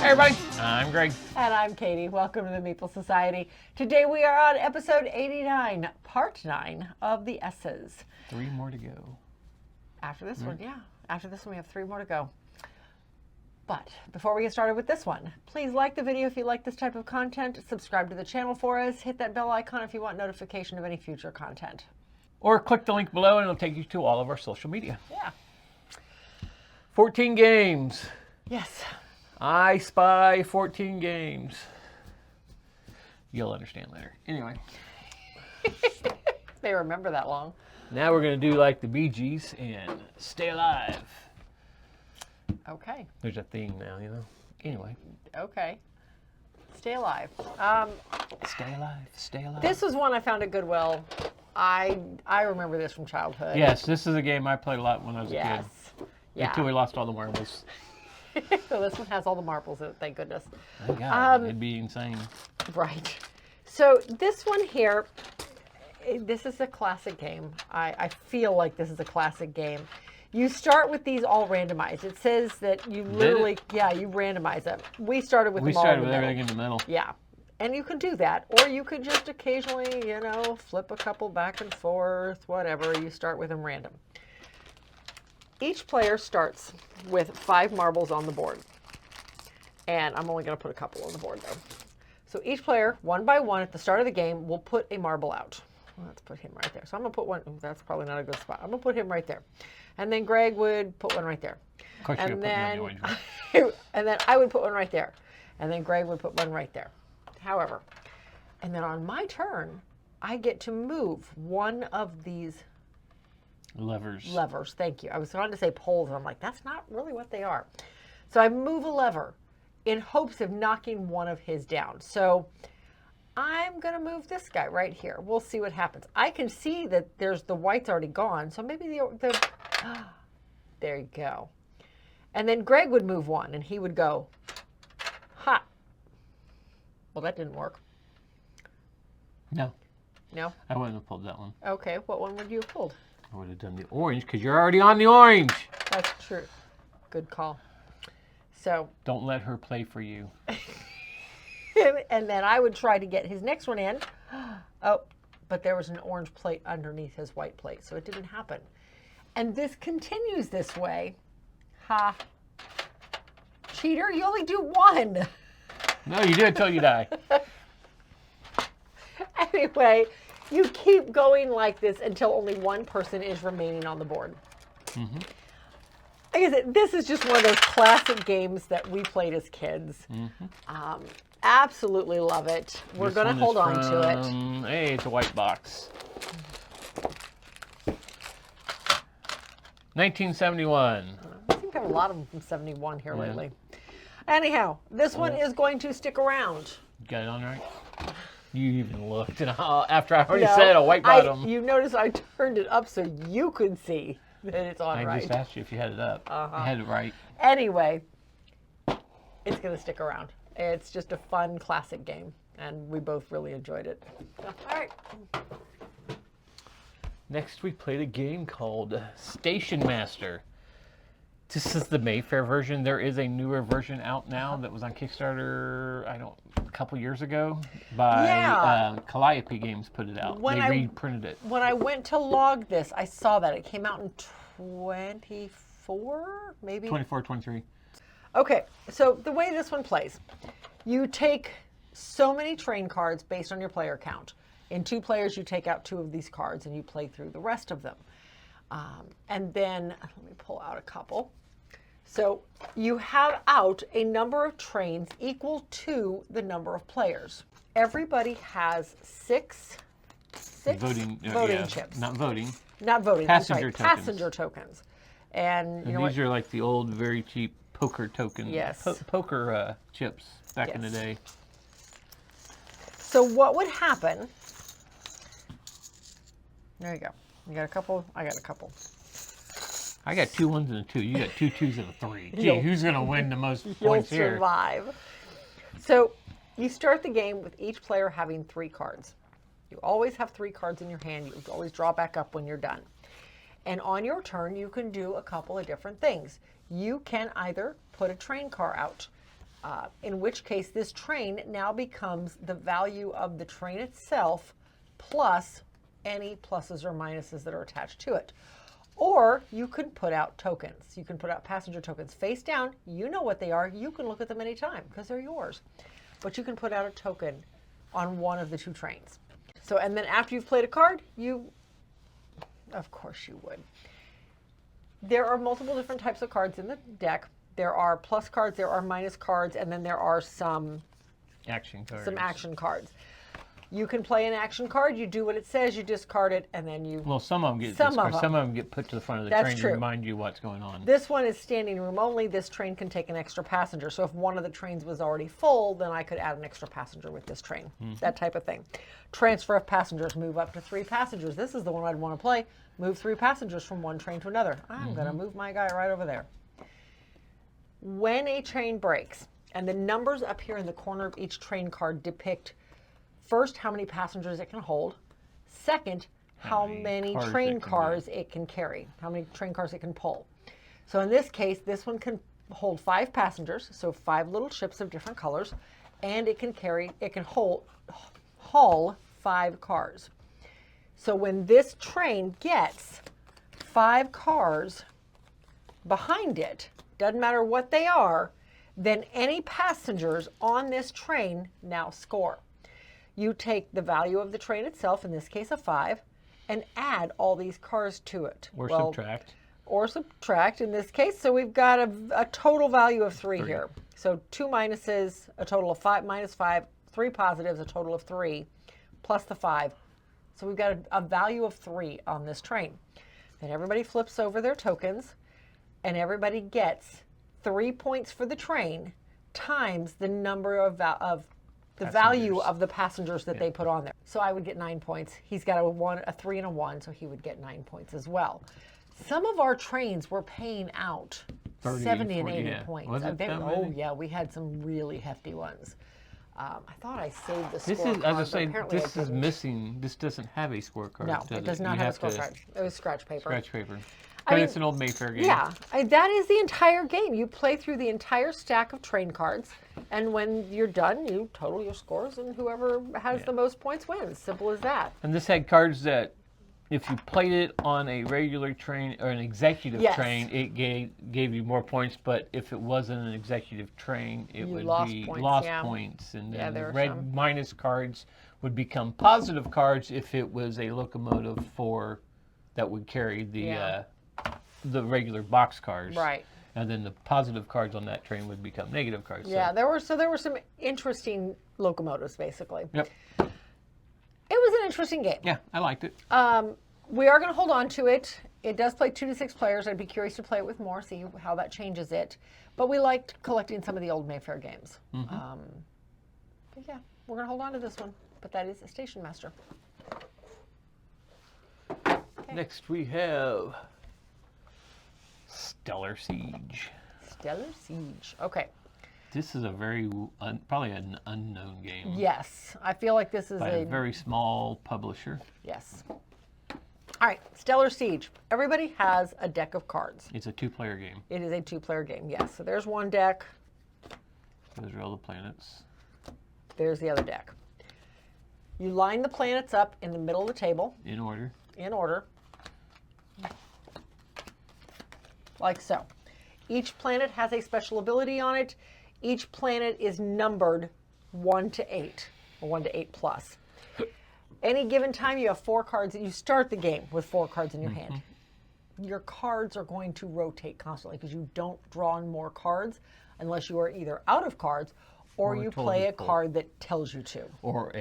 Hey everybody, I'm Greg. And I'm Katie. Welcome to the Meeple Society. Today we are on episode 89, part 9 of the S's. 3 more to go. After this one, yeah. After this one, we have 3 more to go. But before we get started with this one, please like the video if you like this type of content. Subscribe to the channel for us. Hit that bell icon if you want notification of any future content. Or click the link below and it'll take you to all of our social media. Yeah. 14 games. Yes. I spy 14 games. You'll understand later. Anyway. They remember that long. Now we're going to do like the Bee Gees and Stay Alive. Okay. There's a theme now, you know. Anyway. Okay. Stay alive. Stay alive. Stay alive. This was one I found at Goodwill. I remember this from childhood. Yes, this is a game I played a lot when I was a Yes. kid. Yeah. Until we lost all the marbles. So this one has all the marbles in it, thank goodness. Oh, God, it'd be insane. Right. So this one here, this is a classic game. I feel like this is a classic game. You start with these all randomized. It says that you literally, you randomize them. We started with them all in the middle. Everything in the middle. Yeah. And you can do that. Or you could just occasionally, you know, flip a couple back and forth, whatever. You start with them random. Each player starts with 5 marbles on the board. And I'm only going to put a couple on the board, though. So each player, one by one, at the start of the game, will put a marble out. Let's put him right there. So I'm going to put one. That's probably not a good spot. I'm going to put him right there. And then Greg would put one right there. Of course, you're going to put me on the orange one. And then I would put one right there. And then Greg would put one right there. However, and then on my turn, I get to move one of these levers. Thank you. I was trying to say poles, and I'm like, that's not really what they are. So I move a lever in hopes of knocking one of his down. So I'm going to move this guy right here. We'll see what happens. I can see that there's the white's already gone, so maybe there you go. And then Greg would move one, and he would go, ha. Well, that didn't work. No. No? I wouldn't have pulled that one. Okay, what one would you have pulled? I would have done the orange because you're already on the orange. That's true. Good call. So. Don't let her play for you. And then I would try to get his next one in. Oh, but there was an orange plate underneath his white plate, so it didn't happen. And this continues this way. Ha. Cheater, you only do one. No, you do it till you die. Anyway, you keep going like this until only one person is remaining on the board. Mm-hmm. Like I said, this is just one of those classic games that we played as kids. Mm-hmm. Absolutely love it. We're going to hold on to it. Hey, it's a white box. 1971. I think I have a lot of them from 71 here lately. Anyhow, this one is going to stick around. Got it on right? You even looked, and after I already said a white bottom. You notice I turned it up so you could see that it's on right. I just asked you if you had it up. I had it right. Anyway, it's going to stick around. It's just a fun classic game, and we both really enjoyed it. All right. Next, we played a game called Station Master. This is the Mayfair version. There is a newer version out now that was on Kickstarter, a couple years ago by Calliope Games put it out. They reprinted it. When I went to log this, I saw that. It came out in 24, maybe? 24, 23. Okay, so the way this one plays, you take so many train cards based on your player count. In 2 players, you take out 2 of these cards and you play through the rest of them. And then, let me pull out a couple. So you have out a number of trains equal to the number of players. Everybody has 6 voting chips. Not voting. Not voting. Passenger tokens. Passenger tokens. And you know these are like the old, very cheap poker tokens. Yes. Poker chips back in the day. So what would happen? There you go. You got a couple. I got a couple. I got 2 1s and a 2. You got 2 2s and a 3. Gee, who's going to win the most points here? You'll survive. So you start the game with each player having 3 cards. You always have 3 cards in your hand. You always draw back up when you're done. And on your turn, you can do a couple of different things. You can either put a train car out. in which case this train now becomes the value of the train itself plus any pluses or minuses that are attached to it. Or you could put out tokens. You can put out passenger tokens face down. You know what they are. You can look at them anytime because they're yours. But you can put out a token on one of the two trains. So, and then after you've played a card, of course you would. There are multiple different types of cards in the deck. There are plus cards, there are minus cards, and then there are some action cards. You can play an action card, you do what it says, you discard it, and then you... Well, some of them get discarded. Some of them get put to the front of the train to remind you what's going on. This one is standing room only. This train can take an extra passenger. So if one of the trains was already full, then I could add an extra passenger with this train. That type of thing. Transfer of passengers, move up to 3 passengers. This is the one I'd want to play. Move 3 passengers from one train to another. I'm going to move my guy right over there. When a train breaks, and the numbers up here in the corner of each train card depict first, how many passengers it can hold. Second, how many train cars it can carry, how many train cars it can pull. So in this case, this one can hold 5 passengers, so 5 little ships of different colors, and it can haul 5 cars. So when this train gets 5 cars behind it, doesn't matter what they are, then any passengers on this train now score. You take the value of the train itself, in this case a 5, and add all these cars to it. Or subtract. Or subtract in this case. So we've got a total value of 3 here. So 2 minuses, a total of 5, minus 5, 3 positives, a total of 3, plus the 5. So we've got a value of 3 on this train. Then everybody flips over their tokens, and everybody gets 3 points for the train times the number of the value of the passengers that they put on there. So I would get 9 points. He's got a 3 and a 1, so he would get 9 points as well. Some of our trains were paying out 30, 70 and 80 points. Was it yeah, we had some really hefty ones. I thought I saved the scorecard. This is, as I say, this is missing. This doesn't have a scorecard. No, it does not have a scorecard. It was scratch paper. Scratch paper. But it's an old Mayfair game. Yeah, that is the entire game. You play through the entire stack of train cards, and when you're done, you total your scores, and whoever has the most points wins. Simple as that. And this had cards that, if you played it on a regular train or an executive train, it gave you more points. But if it wasn't an executive train, it would be lost points. And then the red minus cards would become positive cards if it was a locomotive that would carry the regular box cars. Right. And then the positive cards on that train would become negative cards. Yeah, there were some interesting locomotives, basically. Yep. It was an interesting game. Yeah, I liked it. We are going to hold on to it. It does play 2 to 6 players. I'd be curious to play it with more, see how that changes it. But we liked collecting some of the old Mayfair games. But yeah, we're going to hold on to this one. But that is a Station Master. Okay. Next we have Stellar Siege. Stellar Siege. Okay. This is a probably an unknown game. Yes. I feel like this is by a very small publisher. Yes. All right. Stellar Siege. Everybody has a deck of cards. It's a 2-player game. It is a 2-player game, yes. So there's one deck. Those are all the planets. There's the other deck. You line the planets up in the middle of the table. In order. In order. Like so. Each planet has a special ability on it. Each planet is numbered 1 to 8, or 1 to 8 plus. Any given time you have 4 cards. You start the game with 4 cards in your hand. Your cards are going to rotate constantly because you don't draw more cards unless you are either out of cards or you play a card that tells you to. Or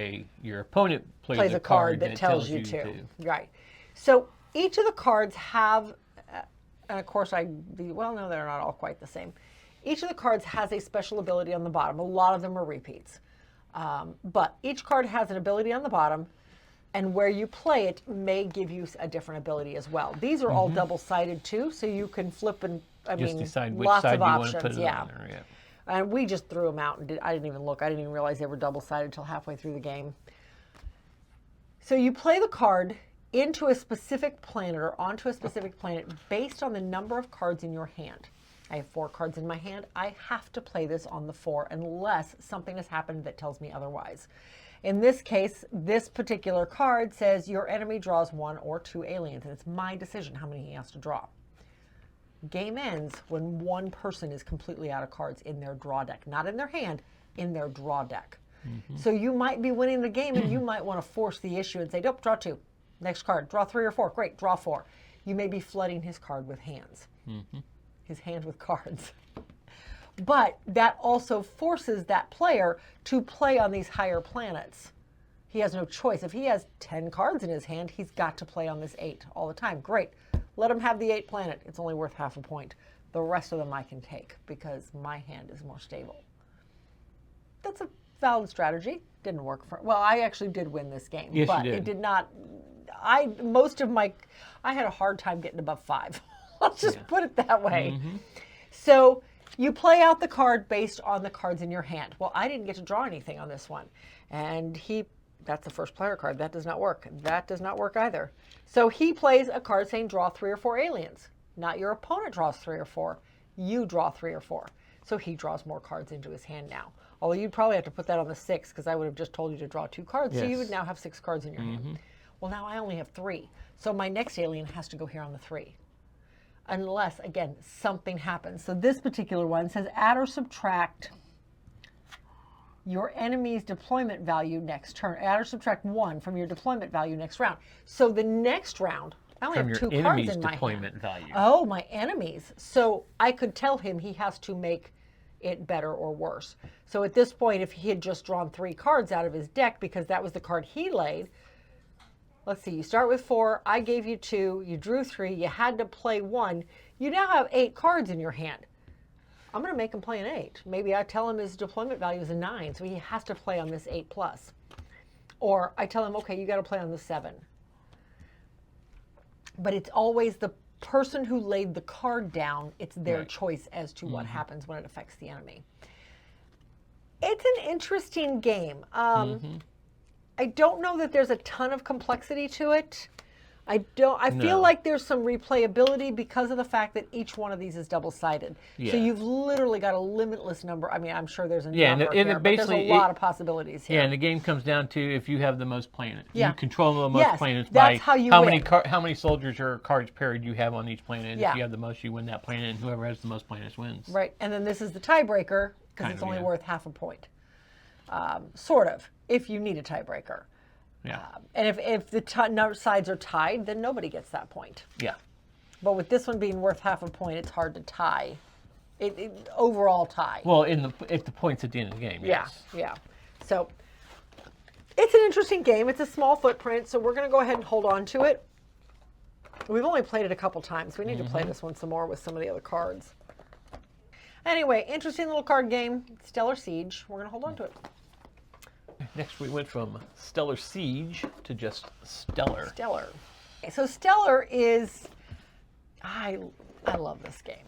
your opponent plays a card that tells you to. Right. So each of the cards have, and of course well, no, they're not all quite the same. Each of the cards has a special ability on the bottom. A lot of them are repeats. But each card has an ability on the bottom, and where you play it may give you a different ability as well. These are all double-sided too, so you can flip and, decide which lots side of you options. want to put it on there. Yeah. And we just threw them out, and I didn't even look. I didn't even realize they were double-sided until halfway through the game. So you play the card into a specific planet or onto a specific planet based on the number of cards in your hand. I have 4 cards in my hand. I have to play this on the 4 unless something has happened that tells me otherwise. In this case, this particular card says your enemy draws 1 or 2 aliens, and it's my decision how many he has to draw. Game ends when one person is completely out of cards in their draw deck. Not in their hand, in their draw deck. So you might be winning the game and you might want to force the issue and say, nope, draw 2. Next card, draw 3 or 4. Great, draw 4. You may be flooding his card with hands. His hand with cards. But that also forces that player to play on these higher planets. He has no choice. If he has 10 cards in his hand, he's got to play on this 8 all the time. Great. Let him have the 8 planet. It's only worth half a point. The rest of them I can take because my hand is more stable. That's a valid strategy. Didn't work for, well, I actually did win this game, yes, but you did. It did not, I had a hard time getting above 5. Let's just put it that way. So you play out the card based on the cards in your hand. Well, I didn't get to draw anything on this one. And that's the first player card. That does not work. That does not work either. So he plays a card saying draw 3 or 4 aliens. Not your opponent draws 3 or 4. You draw 3 or 4. So he draws more cards into his hand now. Although you'd probably have to put that on the 6 because I would have just told you to draw 2 cards. Yes. So you would now have 6 cards in your hand. Well, now I only have 3. So my next alien has to go here on the 3. Unless, again, something happens. So this particular one says add or subtract your enemy's deployment value next turn. Add or subtract 1 from your deployment value next round. So the next round, I only From have your 2 cards enemy's in my deployment hand. value. Oh, my enemies. So I could tell him he has to make it better or worse. So at this point, if he had just drawn 3 cards out of his deck because that was the card he laid, let's see, you start with 4, I gave you 2, you drew 3, you had to play 1. You now have 8 cards in your hand. I'm going to make him play an 8. Maybe I tell him his deployment value is a 9, so he has to play on this 8 plus. Or I tell him, okay, you got to play on the 7. But it's always the person who laid the card down, it's their choice as to what happens when it affects the enemy. It's an interesting game. I don't know that there's a ton of complexity to it. I feel like there's some replayability because of the fact that each one of these is double-sided. Yeah. So you've literally got a limitless number. I mean, I'm sure there's a Yeah, number and here, but there's a basically lot of possibilities here. Yeah, and the game comes down to if you have the most planets. Yeah. You control the most Yes, planets that's by how you many win. how many soldiers or cards paired you have on each planet. Yeah. If you have the most, you win that planet, and whoever has the most planets wins. Right, and then this is the tiebreaker because Kind it's of, only yeah. worth half a point. Sort of, if you need a tiebreaker. Yeah. And if the sides are tied, then nobody gets that point. Yeah. But with this one being worth half a point, it's hard to tie. Overall tie. Well, if the points at the end of the game. Yes. Yeah. So it's an interesting game. It's a small footprint, so we're going to go ahead and hold on to it. We've only played it a couple times. We need to play this one some more with some of the other cards. Anyway, interesting little card game, Stellar Siege. We're going to hold on to it. Next, we went from Stellar Siege to just Stellar. Stellar. So Stellar is, I love this game.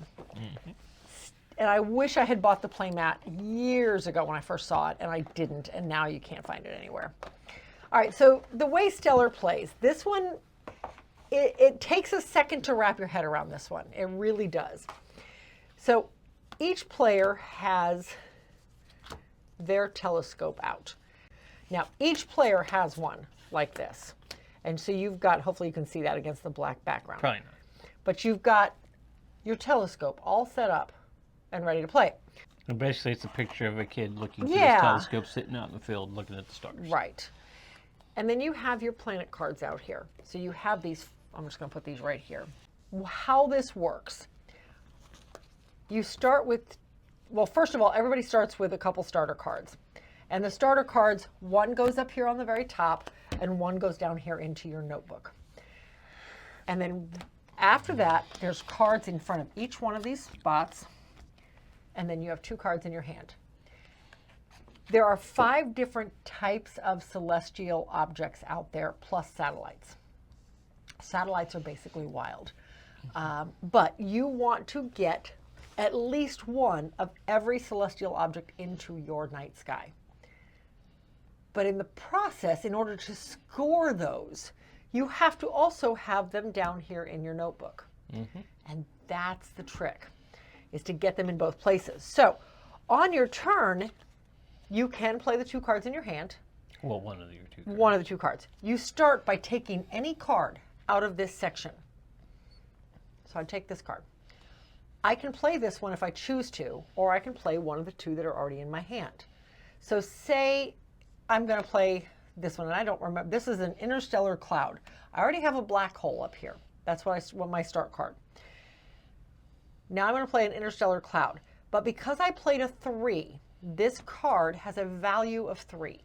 And I wish I had bought the playmat years ago when I first saw it, and I didn't, and now you can't find it anywhere. All right, so the way Stellar plays, this one, it takes a second to wrap your head around this one. It really does. So each player has their telescope out. Now, each player has one like this. And so you've got, hopefully you can see that against the black background. Probably not. But you've got your telescope all set up and ready to play. And basically, it's a picture of a kid looking through Yeah. his telescope, sitting out in the field looking at the stars. Right. And then you have your planet cards out here. So you have these, I'm just going to put these right here. How this works, you start with, well, first of all, everybody starts with a couple starter cards. And the starter cards, one goes up here on the very top, and one goes down here into your notebook. And then after that, there's cards in front of each one of these spots, and then you have 2 cards in your hand. There are 5 different types of celestial objects out there, plus satellites. Satellites are basically wild. But you want to get at least one of every celestial object into your night sky. But in the process, in order to score those, you have to also have them down here in your notebook. And that's the trick. is to get them in both places. So on your turn, you can play the 2 cards in your hand. Well, one of your 2 cards. One of the 2 cards. You start by taking any card out of this section. So I'd take this card. I can play this one if I choose to, or I can play one of the 2 that are already in my hand. So say I'm going to play this one, and I don't remember. This is an interstellar cloud. I already have a black hole up here. That's what my start card. Now I'm going to play an interstellar cloud. But because I played a 3, this card has a value of 3.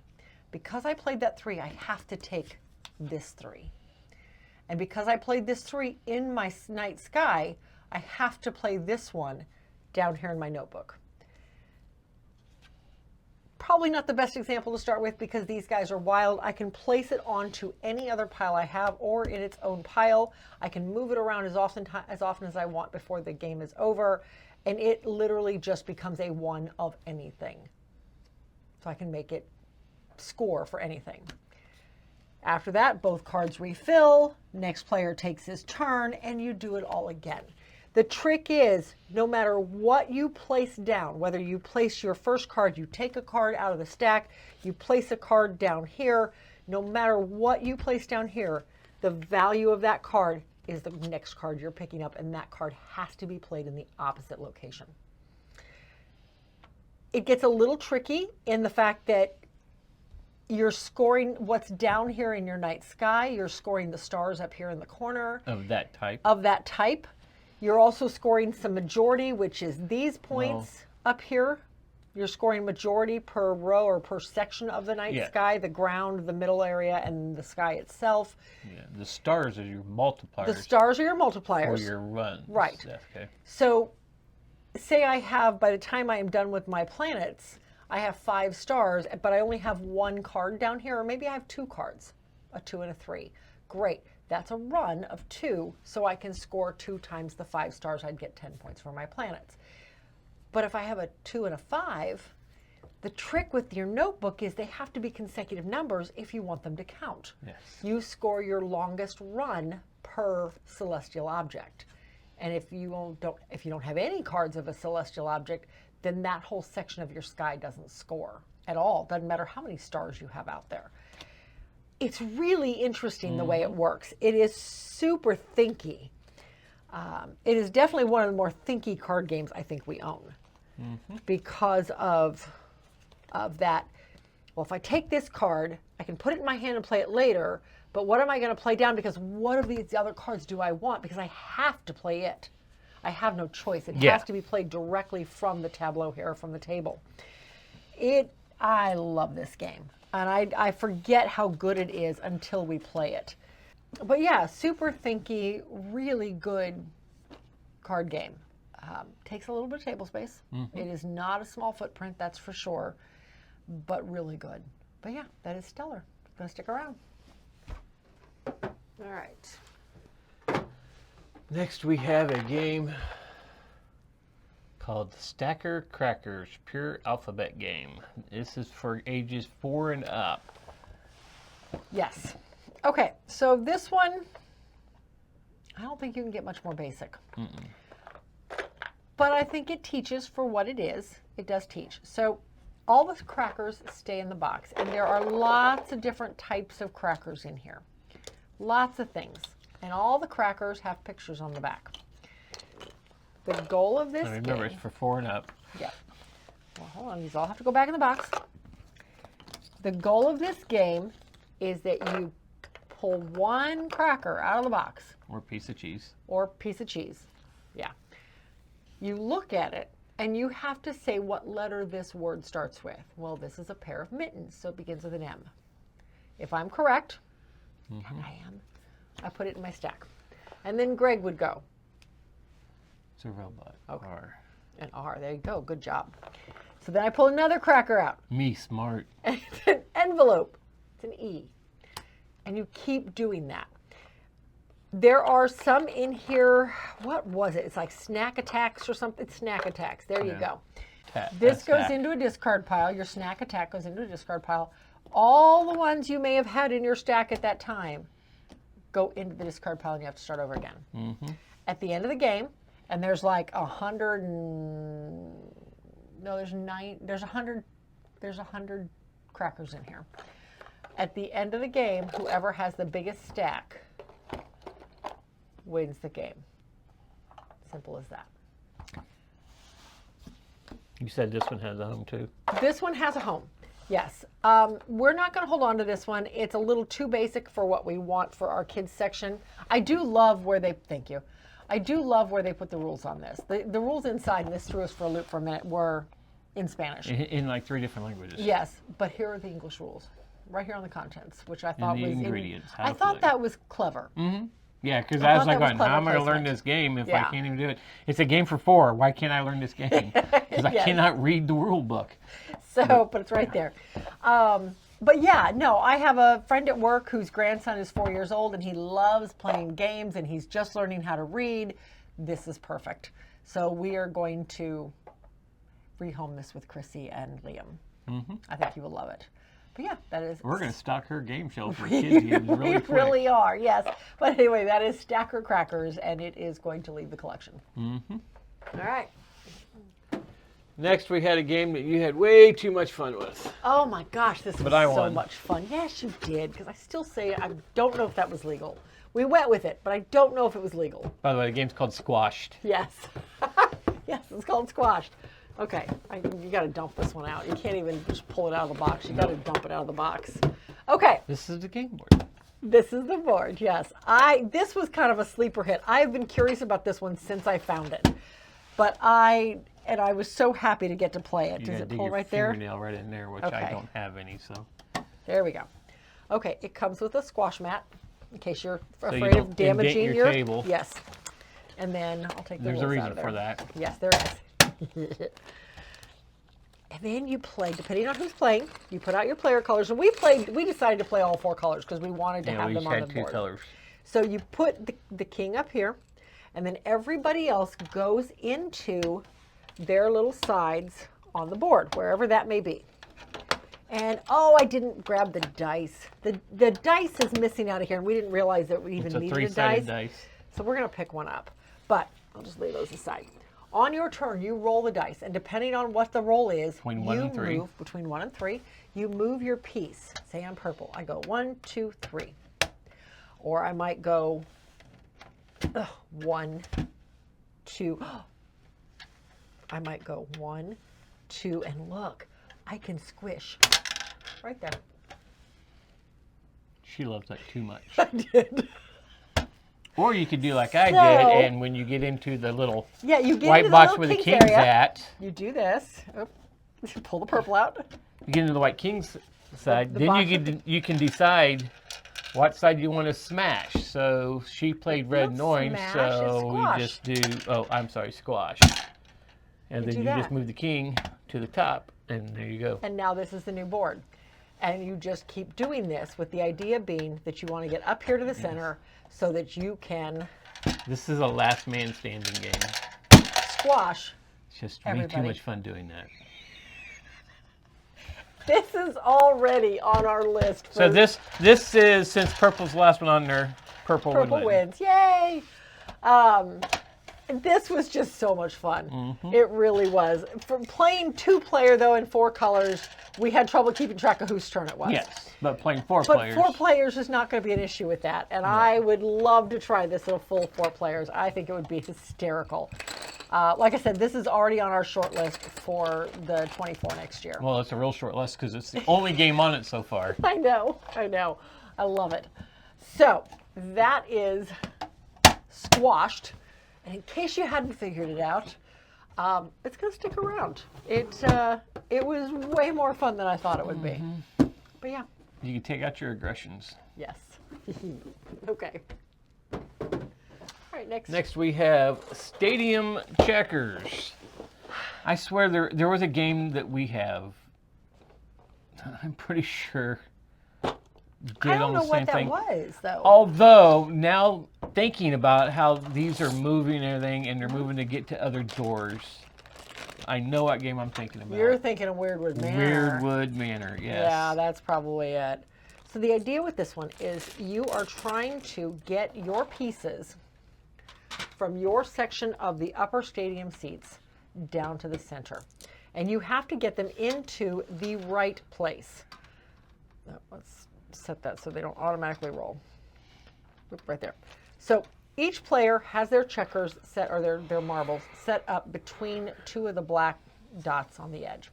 Because I played that 3, I have to take this 3. And because I played this 3 in my night sky, I have to play this one down here in my notebook. Probably not the best example to start with because these guys are wild. I can place it onto any other pile I have or in its own pile. I can move it around as often as I want before the game is over. And it literally just becomes a 1 of anything. So I can make it score for anything. After that, both cards refill. Next player takes his turn and you do it all again. The trick is, no matter what you place down, whether you place your first card, you take a card out of the stack, you place a card down here, no matter what you place down here, the value of that card is the next card you're picking up, and that card has to be played in the opposite location. It gets a little tricky in the fact that you're scoring what's down here in your night sky, you're scoring the stars up here in the corner. Of that type. Of that type. You're also scoring some majority, which is these points up here. You're scoring majority per row or per section of the night sky, the ground, the middle area, and the sky itself. Yeah, the stars are your multipliers. The stars are your multipliers. For your runs. Right. Okay. So say I have, by the time I am done with my planets, I have 5 stars, but I only have 1 card down here, or maybe I have 2 cards, a 2 and a 3. Great. That's a run of 2, so I can score 2 times the 5 stars. I'd get 10 points for my planets. But if I have a 2 and a 5, the trick with your notebook is they have to be consecutive numbers if you want them to count. Yes. You score your longest run per celestial object. And if you don't have any cards of a celestial object, then that whole section of your sky doesn't score at all. Doesn't matter how many stars you have out there. It's really interesting the way it works. It is super thinky. It is definitely one of the more thinky card games I think we own because of that. Well, if I take this card, I can put it in my hand and play it later, but what am I going to play down? Because what of these other cards do I want? Because I have to play it. I have no choice. It has to be played directly from the tableau here, from the table. I love this game. And I forget how good it is until we play it. But yeah, super thinky, really good card game. Takes a little bit of table space. It is not a small footprint, that's for sure, but really good. But yeah, that is Stellar. Gonna stick around. All right. Next we have a game called Stacker Crackers Pure Alphabet Game. This is for ages 4 and up. Yes. Okay, so this one, I don't think you can get much more basic. But I think it teaches for what it is. It does teach. So all the crackers stay in the box, and there are lots of different types of crackers in here. Lots of things. And all the crackers have pictures on the back. The goal of this remember, game, it's for 4 and up. Yeah. Well, hold on. These all have to go back in the box. The goal of this game is that you pull 1 cracker out of the box. Or piece of cheese. Or piece of cheese. Yeah. You look at it, and you have to say what letter this word starts with. Well, this is a pair of mittens, so it begins with an M. If I'm correct, and I am, I put it in my stack. And then Greg would go. It's a robot. Okay. R. An R. There you go. Good job. So then I pull another cracker out. Me smart. And it's an envelope. It's an E. And you keep doing that. There are some in here. What was it? It's like snack attacks or something. Snack attacks. There you go. This goes into a discard pile. Your snack attack goes into a discard pile. All the ones you may have had in your stack at that time go into the discard pile, and you have to start over again. At the end of the game, And there's like 100 and no, there's 100 crackers in here. At the end of the game, whoever has the biggest stack wins the game. Simple as that. You said this one has a home too. This one has a home. Yes. We're not going to hold on to this one. It's a little too basic for what we want for our kids section. I do love where they, thank you. I do love where they put the rules on this. The rules inside, and this threw us for a loop for a minute, were in Spanish. In like 3 different languages. Yes, but here are the English rules. Right here on the contents, which I thought was ingredients. I thought that was clever. Mm-hmm. Yeah, because I was like, how am I going to learn this game if I can't even do it? It's a game for 4. Why can't I learn this game? Because I cannot read the rule book. So, but it's right there. But yeah, no, I have a friend at work whose grandson is 4 years old and he loves playing games and he's just learning how to read. This is perfect. So we are going to rehome this with Chrissy and Liam. Mm-hmm. I think you will love it. But yeah, that is. We're going to stock her game shelf for kids games really quick. We really are, yes. But anyway, that is Stacker Crackers, and it is going to leave the collection. Mm-hmm. All right. Next, we had a game that you had way too much fun with. Oh my gosh, this was so much fun. Yes, you did, because I still say I don't know if that was legal. We went with it, but I don't know if it was legal. By the way, the game's called Squashed. Yes. Yes, it's called Squashed. Okay, you got to dump this one out. You can't even just pull it out of the box. You got to dump it out of the box. Okay. This is the game board. This is the board, yes. This was kind of a sleeper hit. I've been curious about this one since I found it. But I was so happy to get to play it. Does it pull right there? Fingernail right in there, which I don't have any, so. There we go. Okay, it comes with a squash mat in case you're afraid of damaging your table. Yes. And then I'll take the There's a rules out reason of there. for that. Yes, there is. And then you play, depending on who's playing, you put out your player colors. And we decided to play all 4 colors because we wanted to have them on the board. We each had 2 colors. So you put the king up here, and then everybody else goes into their little sides on the board, wherever that may be. And, oh, I didn't grab the dice. The dice is missing out of here, and we didn't realize that we even needed a dice. It's a 3-sided dice. So we're going to pick one up. But I'll just leave those aside. On your turn, you roll the dice, and depending on what the roll is, between 1 and 3. Move between 1 and 3. You move your piece. Say I'm purple. I go 1, 2, 3. Or I might go 1, 2. I might go 1, 2, and look, I can squish right there. She loves that too much. I did. Or you could do like I did, and when you get into the little white box where the king's at, you do this. Oh, pull the purple out. You get into the white king's side, then you can decide what side you want to smash. So she played red and orange, so we just do, squash. And then you just move the king to the top, and there you go. And now this is the new board. And you just keep doing this with the idea being that you want to get up here to the center so that you can... This is a last man standing game. Squash. It's just way too much fun doing that. This is already on our list. So this is, since purple's the last one on there, purple wins. Yay! This was just so much fun. Mm-hmm. It really was. For playing 2-player, though, in 4 colors, we had trouble keeping track of whose turn it was. Yes, but playing 4 players. But 4 players is not going to be an issue with that. And I would love to try this little full 4 players. I think it would be hysterical. Like I said, this is already on our short list for the 24 next year. Well, it's a real short list because it's the only game on it so far. I know. I love it. So that is Squashed. And in case you hadn't figured it out, it's going to stick around. It was way more fun than I thought it would be. But yeah. You can take out your aggressions. Yes. Okay. All right, next. Next we have Stadium Checkers. I swear there was a game that we have. I'm pretty sure. I don't know what that was, though. Although, now thinking about how these are moving and everything, and they're moving to get to other doors, I know what game I'm thinking about. You're thinking of Weirdwood Manor. Weirdwood Manor, yes. Yeah, that's probably it. So the idea with this one is you are trying to get your pieces from your section of the upper stadium seats down to the center. And you have to get them into the right place. Let's set that so they don't automatically roll. Right there. So each player has their checkers set, or their marbles set up between two of the black dots on the edge.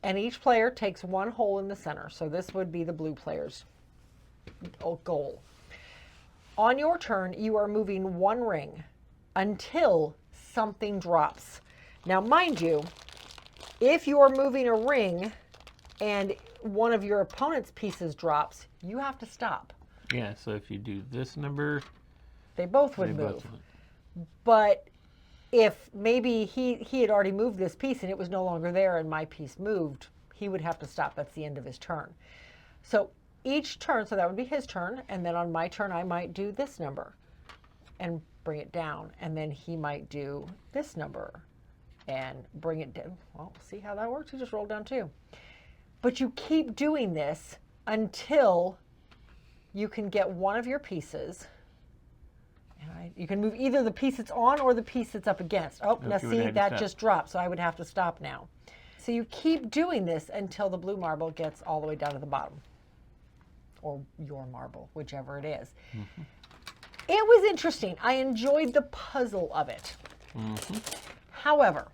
And each player takes one hole in the center. So this would be the blue player's goal. On your turn, you are moving one ring until something drops. Now, mind you, if you are moving a ring and one of your opponent's pieces drops, you have to stop. Yeah, so if you do this number, they both would move. But if maybe he had already moved this piece and it was no longer there and my piece moved, he would have to stop. That's the end of his turn. So each turn, so that would be his turn, and then on my turn I might do this number and bring it down, and then he might do this number and bring it down. Well, see how that works? He just rolled down 2. But you keep doing this until you can get one of your pieces. And you can move either the piece it's on or the piece it's up against. Oh, now see, that just dropped, so I would have to stop now. So you keep doing this until the blue marble gets all the way down to the bottom. Or your marble, whichever it is. Mm-hmm. It was interesting. I enjoyed the puzzle of it. Mm-hmm. However,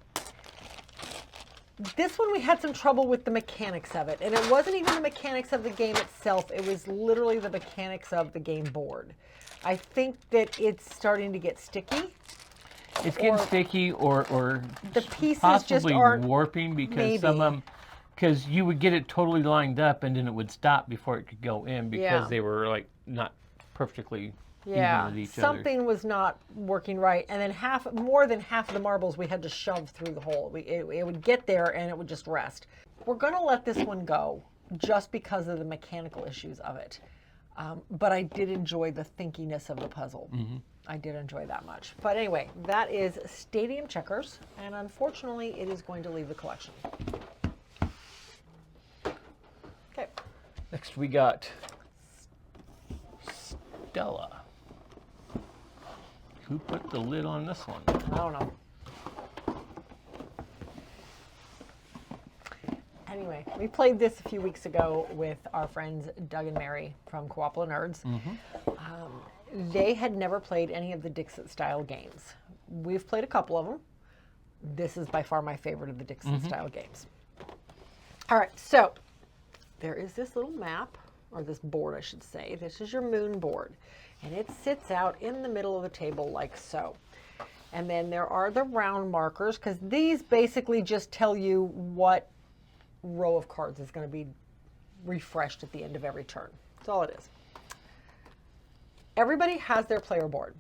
this one we had some trouble with the mechanics of it. And it wasn't even the mechanics of the game itself. It was literally the mechanics of the game board. I think that it's starting to get sticky. It's getting sticky, or the pieces possibly just aren't warping, because some of them, because you would get it totally lined up and then it would stop before it could go in, because they were like not perfectly even with each something was not working right, and then more than half of the marbles we had to shove through the hole. It would get there and it would just rest. We're going to let this one go just because of the mechanical issues of it, but I did enjoy the thinkiness of the puzzle. Mm-hmm. I did enjoy that much. But anyway, that is Stadium Checkers, and unfortunately it is going to leave the collection. Okay. Next we got Stella. Who put the lid on this one? I don't know. Anyway, we played this a few weeks ago with our friends Doug and Mary from Coopla Nerds. Mm-hmm. They had never played any of the Dixit style games. We've played a couple of them. This is by far my favorite of the Dixit style games. All right, so there is this little map, or this board, I should say. This is your moon board, and it sits out in the middle of the table like so. And then there are the round markers, because these basically just tell you what row of cards is going to be refreshed at the end of every turn. That's all it is. Everybody has their player board.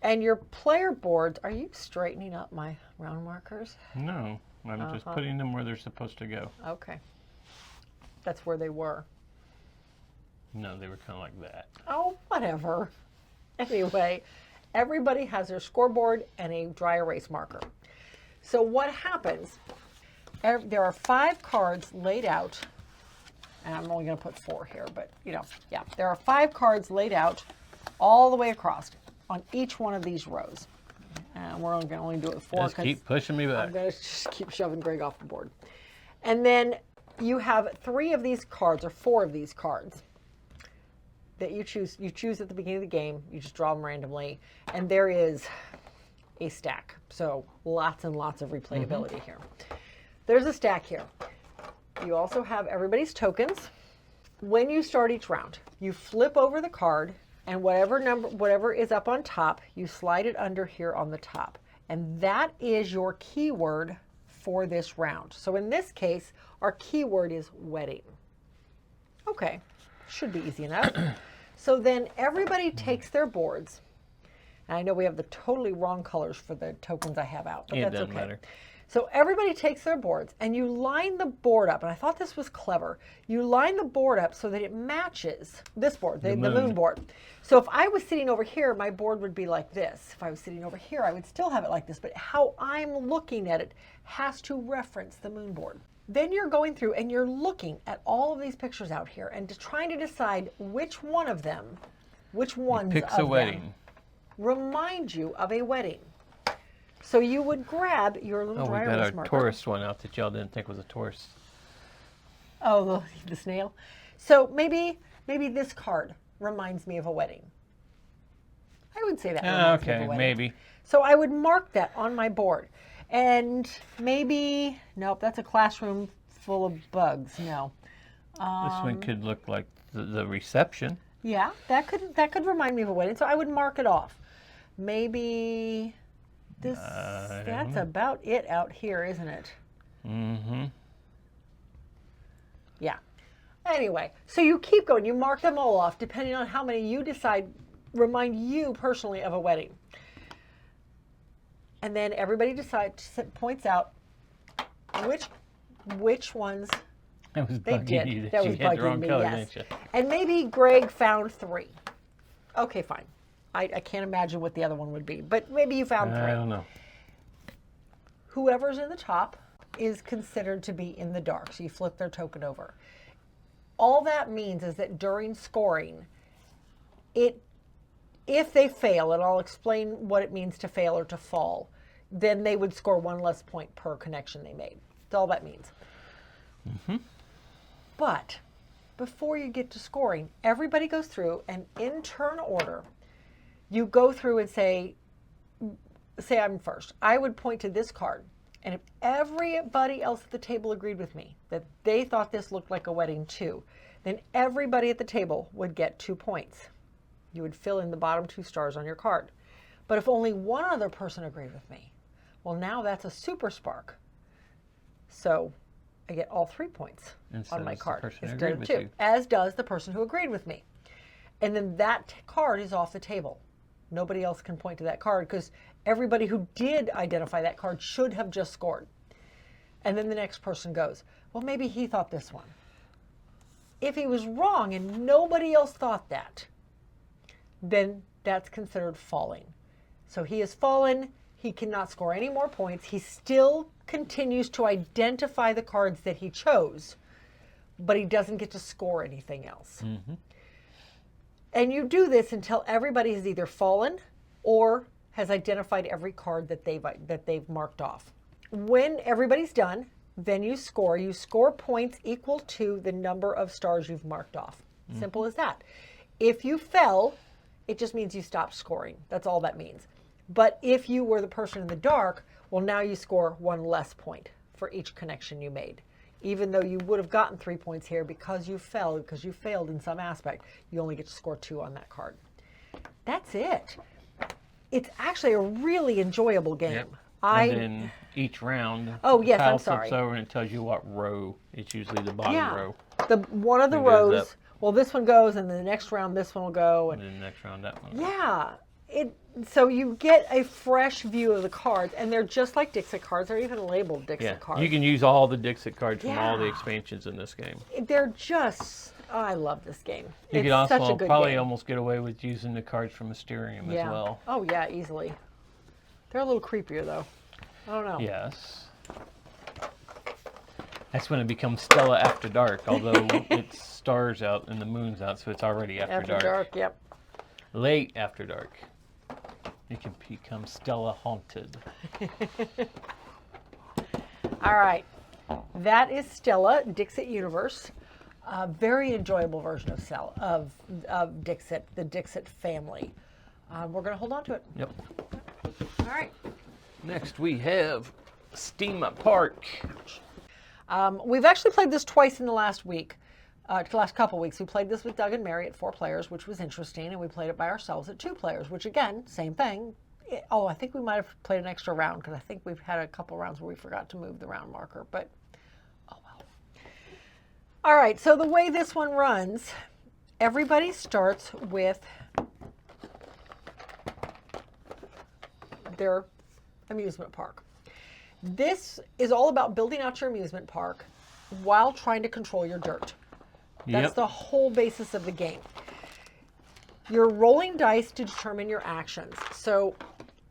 And your player boards, are you straightening up my round markers? No, I'm just putting them where they're supposed to go. Okay. That's where they were. No, they were kind of like that. Oh, whatever. Anyway, everybody has their scoreboard and a dry erase marker. So what happens, there are 5 cards laid out, and I'm only going to put 4 here, but there are 5 cards laid out all the way across on each one of these rows. And we're only going to only do it 4. Just keep pushing me back. I'm going to just keep shoving Greg off the board. And then you have 3 of these cards, or 4 of these cards, that you choose. You choose at the beginning of the game. You just draw them randomly, and there is a stack. So lots and lots of replayability here. There's a stack here. You also have everybody's tokens. When you start each round, you flip over the card, and whatever is up on top, you slide it under here on the top, and that is your keyword for this round. So in this case, our keyword is wedding. Okay, should be easy enough. So then everybody takes their boards, and I know we have the totally wrong colors for the tokens I have out, but that's okay. It doesn't matter. So everybody takes their boards, and you line the board up, and I thought this was clever. You line the board up so that it matches this board, the moon board. So if I was sitting over here, my board would be like this. If I was sitting over here, I would still have it like this, but how I'm looking at it has to reference the moon board. Then you're going through and you're looking at all of these pictures out here and trying to decide which one of them, which ones picks of a wedding. them remind you of a wedding. So you would grab your little Oh, we dry got erase our marker. tourist one out that y'all didn't think was a tourist. Oh, the snail. So maybe this card reminds me of a wedding. I would say that reminds me of a Okay, wedding. maybe. So I would mark that on my board. And maybe, nope, that's a classroom full of bugs. No. This one could look like the reception. Yeah, that could remind me of a wedding. So I would mark it off. Maybe this, that's about it out here, isn't it? Mm-hmm. Yeah. Anyway, so you keep going. You mark them all off depending on how many you decide remind you personally of a wedding. And then everybody points out which ones That was they bugging did. you that That you was had the wrong bugging me, color, yes. didn't you? And maybe Greg found 3. Okay, fine. I can't imagine what the other one would be, but maybe you found 3. I don't know. Whoever's in the top is considered to be in the dark, so you flip their token over. All that means is that during scoring, if they fail, and I'll explain what it means to fail or to fall, then they would score 1 less point per connection they made. That's all that means. Mm-hmm. But before you get to scoring, everybody goes through, and in turn order, you go through and say I'm first. I would point to this card, and if everybody else at the table agreed with me that they thought this looked like a wedding too, then everybody at the table would get 2 points. You would fill in the bottom 2 stars on your card. But if only one other person agreed with me, well, now that's a super spark. So I get all 3 points on my card instead of 2, as does the person who agreed with me. And then that card is off the table. Nobody else can point to that card because everybody who did identify that card should have just scored. And then the next person goes, well, maybe he thought this one. If he was wrong and nobody else thought that, then that's considered falling. So he has fallen. He cannot score any more points. He still continues to identify the cards that he chose, but he doesn't get to score anything else. Mm-hmm. And you do this until everybody has either fallen or has identified every card that they've marked off. When everybody's done, then you score. You score points equal to the number of stars you've marked off. Mm-hmm. Simple as that. If you fell, it just means you stopped scoring. That's all that means. But if you were the person in the dark, well, now you score 1 less point for each connection you made. Even though you would have gotten 3 points here because you failed in some aspect, you only get to score 2 on that card. That's it. It's actually a really enjoyable game. Yep. And then each round, oh yes, tile I'm sorry. flips over and it tells you what row. It's usually the bottom row. One of the rows. Well, this one goes, and then the next round, this one will go, and then the next round, that one. Yeah. So you get a fresh view of the cards, and they're just like Dixit cards. They're even labeled Dixit cards. You can use all the Dixit cards from all the expansions in this game. They're just, I love this game. You could such also a good probably game. almost get away with using the cards from Mysterium as well. Oh yeah, easily. They're a little creepier though. I don't know. Yes. That's when it becomes Stella After Dark, although it's stars out and the moon's out, so it's already after dark. After dark, yep. Late after dark. It can become Stella Haunted. All right. That is Stella, Dixit Universe. A very enjoyable version of Dixit, the Dixit family. We're going to hold on to it. Yep. All right. Next we have Steam Park. We've actually played this twice in the last week. The last couple weeks. We played this with Doug and Mary at 4 players, which was interesting, and we played it by ourselves at 2 players, which again, same thing. I think we might have played an extra round because I think we've had a couple rounds where we forgot to move the round marker, but oh well. All right, so the way this one runs, everybody starts with their amusement park. This is all about building out your amusement park while trying to control your dirt. That's the whole basis of the game. You're rolling dice to determine your actions. So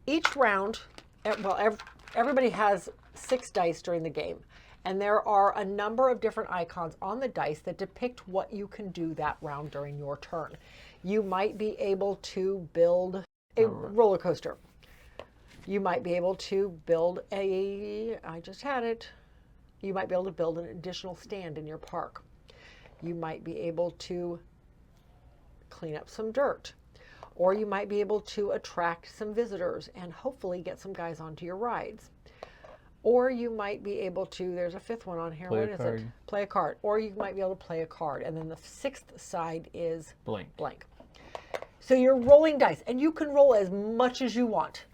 each round, well, everybody has 6 dice during the game. And there are a number of different icons on the dice that depict what you can do that round during your turn. You might be able to build a roller coaster. You might be able to build I just had it. You might be able to build an additional stand in your park. You might be able to clean up some dirt. Or you might be able to attract some visitors and hopefully get some guys onto your rides. Or you might be able to, there's a fifth one on here. What is it? Play a card. Or you might be able to play a card. And then the sixth side is blank. So you're rolling dice, and you can roll as much as you want.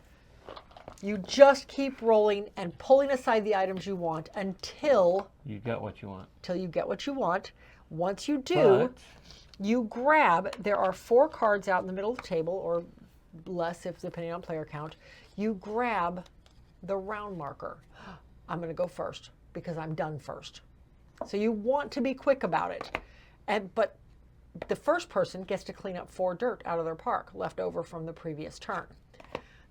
You just keep rolling and pulling aside the items you want until you get what you want. Till you get what you want. Once you do, you grab, there are 4 cards out in the middle of the table, or less if depending on player count. You grab the round marker. I'm going to go first because I'm done first. So you want to be quick about it. But the first person gets to clean up 4 dirt out of their park left over from the previous turn.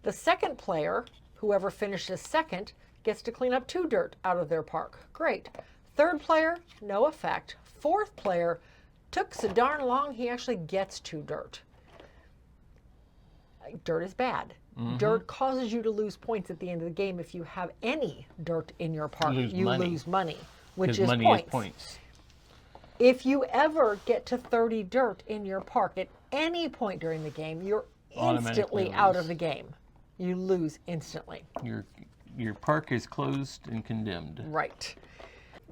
The second player, whoever finishes second, gets to clean up 2 dirt out of their park. Great. Third player, no effect. Fourth player, took so darn long he actually gets 2 dirt. Dirt is bad. Dirt causes you to lose points at the end of the game. If you have any dirt in your park, you lose money, which is points. If you ever get to 30 dirt in your park at any point during the game, you're instantly out of the game. You lose instantly. Your park is closed and condemned. Right.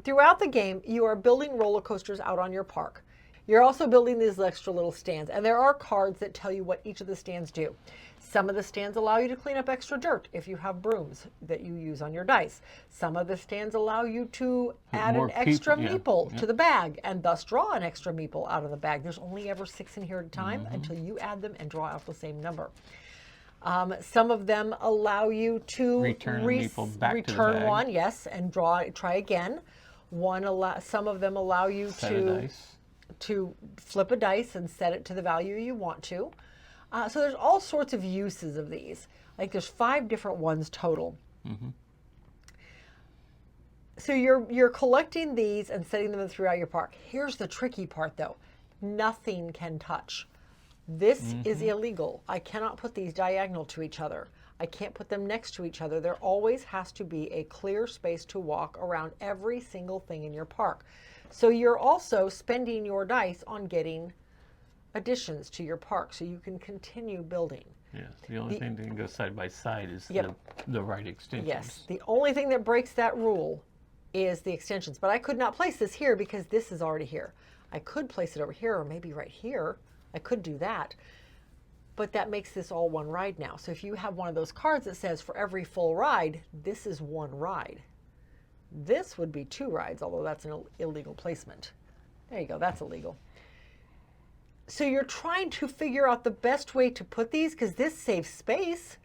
Throughout the game, you are building roller coasters out on your park. You're also building these extra little stands, and there are cards that tell you what each of the stands do. Some of the stands allow you to clean up extra dirt if you have brooms that you use on your dice. Some of the stands allow you to add an extra meeple to the bag and thus draw an extra meeple out of the bag. There's only ever 6 in here at a time until you add them and draw out the same number. Some of them allow you to return one, yes, and try again. Some of them allow you to flip a dice and set it to the value you want to. So there's all sorts of uses of these. Like there's 5 different ones total. So you're collecting these and setting them throughout your park. Here's the tricky part though. Nothing can touch. This is illegal. I cannot put these diagonal to each other. I can't put them next to each other. There always has to be a clear space to walk around every single thing in your park. So you're also spending your dice on getting additions to your park so you can continue building. Yes, the only thing that can go side by side is the right extensions. Yes, the only thing that breaks that rule is the extensions. But I could not place this here because this is already here. I could place it over here or maybe right here. I could do that. But that makes this all one ride now. So if you have one of those cards that says for every full ride, this is 1 ride. This would be 2 rides, although that's an illegal placement. There you go, that's illegal. So you're trying to figure out the best way to put these because this saves space,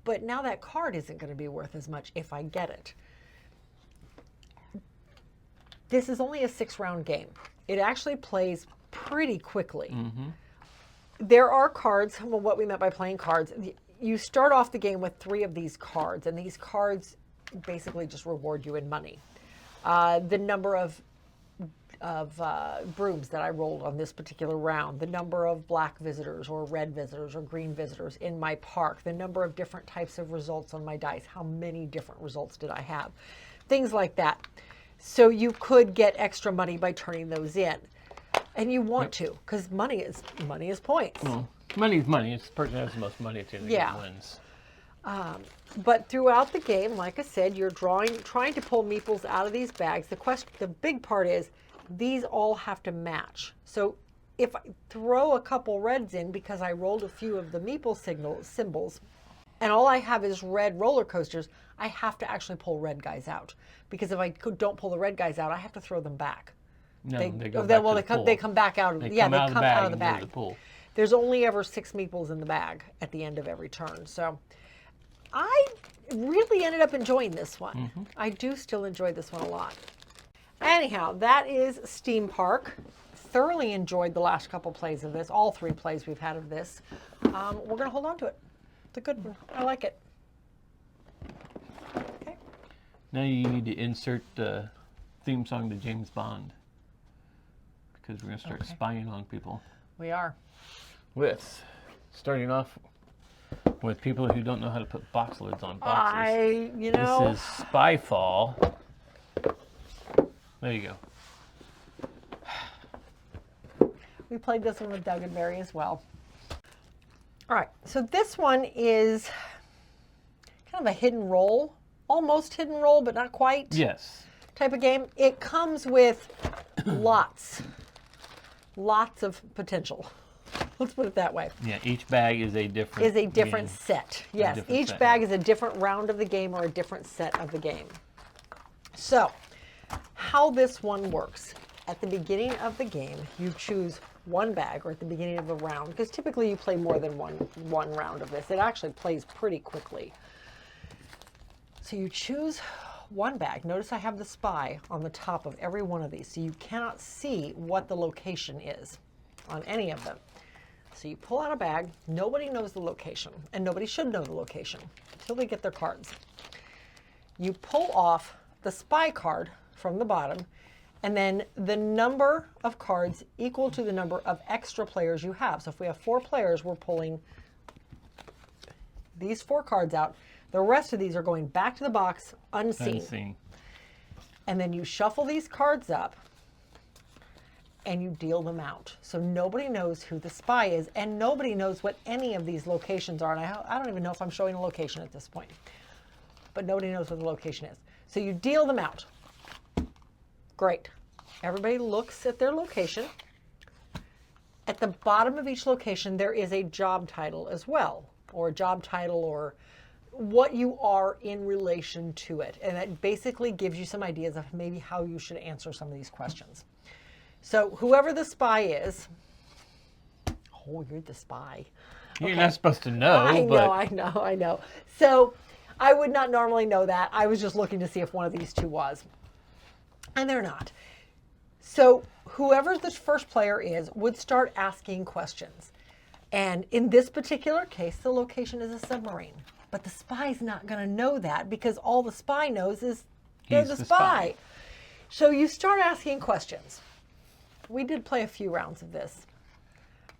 but now that card isn't going to be worth as much if I get it. This is only a 6-round game. It actually plays pretty quickly. There are cards, well, what we meant by playing cards, you start off the game with 3 of these cards, and these cards basically just reward you in money. The number of brooms that I rolled on this particular round, the number of black visitors or red visitors or green visitors in my park, the number of different types of results on my dice, how many different results did I have, things like that. So you could get extra money by turning those in. And you want to, because money is points. Well, money's money. It's the person who has the most money at the end of the game wins. But throughout the game, like I said, you're trying to pull meeples out of these bags. The big part is these all have to match. So if I throw a couple reds in because I rolled a few of the meeple symbols, and all I have is red roller coasters, I have to actually pull red guys out. Because if I don't pull the red guys out, I have to throw them back. No, they come back out of the bag. There's only ever 6 meeples in the bag at the end of every turn. So I really ended up enjoying this one. I do still enjoy this one a lot. Anyhow, that is Steam Park. Thoroughly enjoyed the last couple plays of this, all 3 plays we've had of this. We're going to hold on to it. It's a good one. I like it. Okay. Now you need to insert the theme song to James Bond. Because we're going to start spying on people. We are. With, starting off with people who don't know how to put box lids on boxes. This is Spyfall. There you go. We played this one with Doug and Mary as well. All right, so this one is kind of a hidden roll, almost hidden roll, but not quite. Yes. Type of game. It comes with lots of potential. Let's put it that way. Yeah, each bag is a different game. Set. Yes, different each set. bag is a different round of the game or a different set of the game. So, how this one works. At the beginning of the game, you choose one bag, or at the beginning of the round, because typically you play more than one round of this. It actually plays pretty quickly. So you choose one bag. Notice I have the spy on the top of every one of these, so you cannot see what the location is on any of them. So you pull out a bag. Nobody knows the location, and nobody should know the location until they get their cards. You pull off the spy card from the bottom, and then the number of cards equal to the number of extra players you have. So if we have 4 players, we're pulling these 4 cards out. The rest of these are going back to the box unseen. And then you shuffle these cards up and you deal them out. So nobody knows who the spy is, and nobody knows what any of these locations are. And I don't even know if I'm showing a location at this point, but nobody knows what the location is. So you deal them out. Great. Everybody looks at their location. At the bottom of each location, there is a job title as well, or a job title, or what you are in relation to it. And that basically gives you some ideas of maybe how you should answer some of these questions. So whoever the spy is, oh, you're the spy. You're not supposed to know. I know. So I would not normally know that. I was just looking to see if one of these two was. And they're not. So whoever the first player is would start asking questions. And in this particular case, the location is a submarine. But the spy's not going to know that, because all the spy knows is they're the spy. So you start asking questions. We did play a few rounds of this.